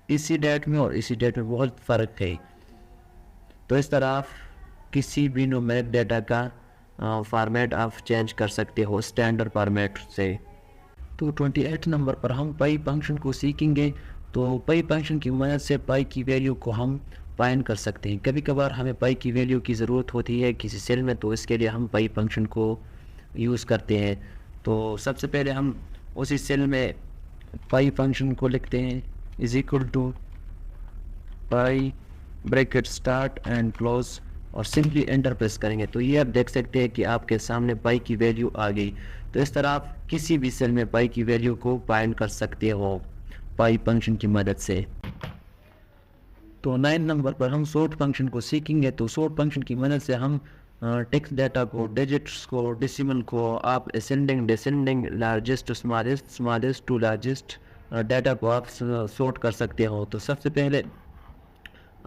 इसी डेट में और इसी डेट में बहुत फ़र्क है। तो इस तरह आप किसी भी न्यूमेरिक डेटा का फॉर्मेट आप चेंज कर सकते हो स्टैंडर्ड फॉर्मेट से। तो 28 नंबर पर हम पाई फंक्शन को सीखेंगे। तो पाई फंक्शन की मदद से पाई की वैल्यू को हम फाइंड कर सकते हैं। कभी कभार हमें पाई की वैल्यू की ज़रूरत होती है किसी सेल में, तो इसके लिए हम पाई फंक्शन को यूज़ करते हैं। तो सबसे पहले हम उसी सेल में पाई फंक्शन को लिखते हैं, is equal to pi bracket start and close, और सिंपली एंटर प्रेस करेंगे। तो ये आप देख सकते हैं कि आपके सामने पाई की वैल्यू आ गई। तो इस तरह आप किसी भी सेल में पाई की वैल्यू को फाइंड कर सकते हो पाई फंक्शन की मदद से। तो 9 नंबर पर हम सॉर्ट फंक्शन को सीखेंगे। तो सॉर्ट फंक्शन की मदद से हम टेक्स्ट डाटा को, डिजिट्स को, डेसिमल को आप ascending descending, largest to smallest, smallest to largest data को आप सॉर्ट कर सकते हो। तो सबसे पहले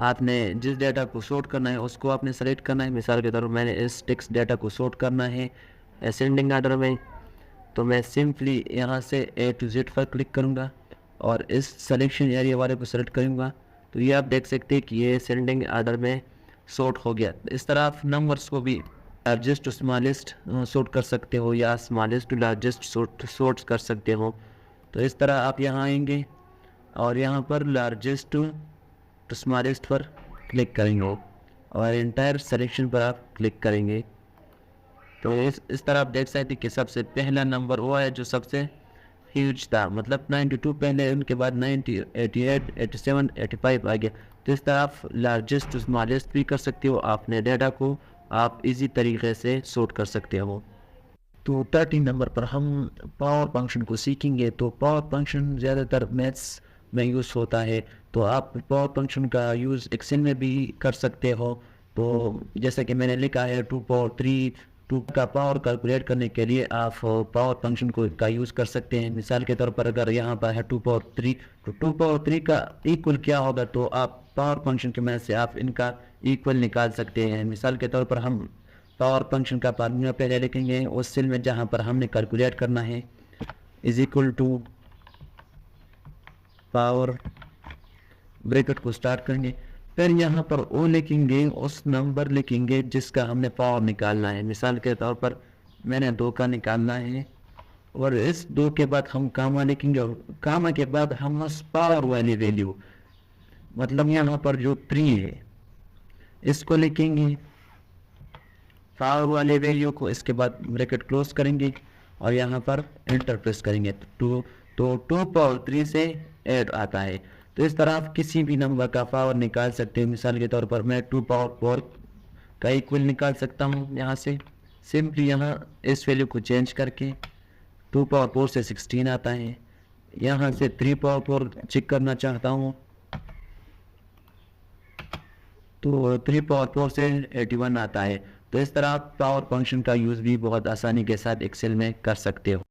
आपने जिस डाटा को सॉर्ट करना है उसको आपने सेलेक्ट करना है। मिसाल के तौर पर मैंने इस टेक्स्ट डाटा को सॉर्ट करना है असेंडिंग आर्डर में, तो मैं सिंपली यहाँ से A to Z पर क्लिक करूँगा और इस सिलेक्शन एरिया वाले को सेलेक्ट करूँगा। तो ये आप देख सकते हैं कि ये असेंडिंग आर्डर में सॉर्ट हो गया। इस तरह आप नंबर्स को भी लार्जेस्ट टू स्मॉलेस्ट सॉर्ट कर सकते हो या स्मॉलेस्ट टू लार्जेस्ट सॉर्ट कर सकते हो। तो इस तरह आप यहाँ आएंगे और यहाँ पर लार्जेस्ट टू स्मॉलेस्ट पर क्लिक करेंगे और इंटायर सिलेक्शन पर आप क्लिक करेंगे। तो इस तरह आप देख सकते हैं कि सबसे पहला नंबर वो है जो सबसे ह्यूज था, मतलब 92 पहले, उनके बाद 90, 88, 87, 85 आ गया। तो इस तरह आप लार्जेस्ट टू स्मॉलेस्ट भी कर सकते हो। आपने डाटा को आप इजी तरीके से सॉर्ट कर सकते हो। तो 13 नंबर पर हम पावर फंक्शन को सीखेंगे। तो पावर फंक्शन ज़्यादातर मैथ्स में यूज़ होता है, तो आप पावर फंक्शन का यूज़ एक्सेल में भी कर सकते हो। तो जैसा कि मैंने लिखा है 2 पावर 3, 2 का पावर कैलकुलेट करने के लिए आप पावर फंक्शन का यूज़ कर सकते हैं। मिसाल के तौर पर अगर यहाँ पर है 2 पावर 3, तो 2 पावर 3 का इक्वल क्या होगा, तो आप पावर फंक्शन की मदद से आप इनका इक्वल निकाल सकते हैं। मिसाल के तौर पर हम पावर फंक्शन का फार्मूला पहले लिखेंगे, उस सेल में जहाँ पर हमने कैलकुलेट करना है is equal to power, bracket को स्टार्ट करेंगे, फिर यहाँ पर ओ लिखेंगे, उस नंबर लिखेंगे जिसका हमने पावर निकालना है। मिसाल के तौर पर मैंने 2 का निकालना है, और इस 2 के बाद हम कामा लिखेंगे, और कामा के बाद हम उस पावर वाली वैल्यू, मतलब यहाँ पर जो 3 है इसको लिखेंगे, पावर वाले वैल्यू को, इसके बाद ब्रैकेट क्लोज करेंगे और यहाँ पर एंटर प्रेस करेंगे तो 2 पावर 3 से 8 आता है। तो इस तरह आप किसी भी नंबर का पावर निकाल सकते हैं। मिसाल के तौर पर मैं 2 पावर 4 का इक्वल निकाल सकता हूँ यहाँ से, सिंपली यहाँ इस वैल्यू को चेंज करके 2 पावर 4 से 16 आता है। यहाँ से 3 पावर 4 चेक करना चाहता हूँ तो 3 पावर 4 से 81 आता है। तो इस तरह आप पावर फंक्शन का यूज़ भी बहुत आसानी के साथ एक्सेल में कर सकते हो।